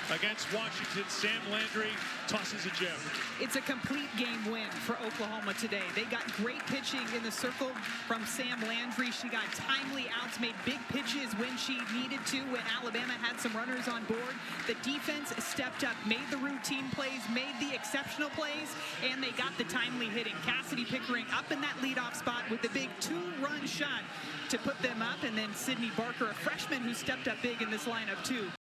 against Washington. Sam Landry tosses a gem. It's a complete game win for Oklahoma today. They got great pitching in the circle from Sam Landry. She got timely outs, made big pitches when she needed to, when Alabama had some runners on board. The defense stepped up, made the routine plays, made the exceptional plays, and they got the timely hitting. Cassidy Pickering up in that leadoff spot with the big 2-run shot to put them up, and then Sydney Barker, a freshman who stepped up big in this lineup too.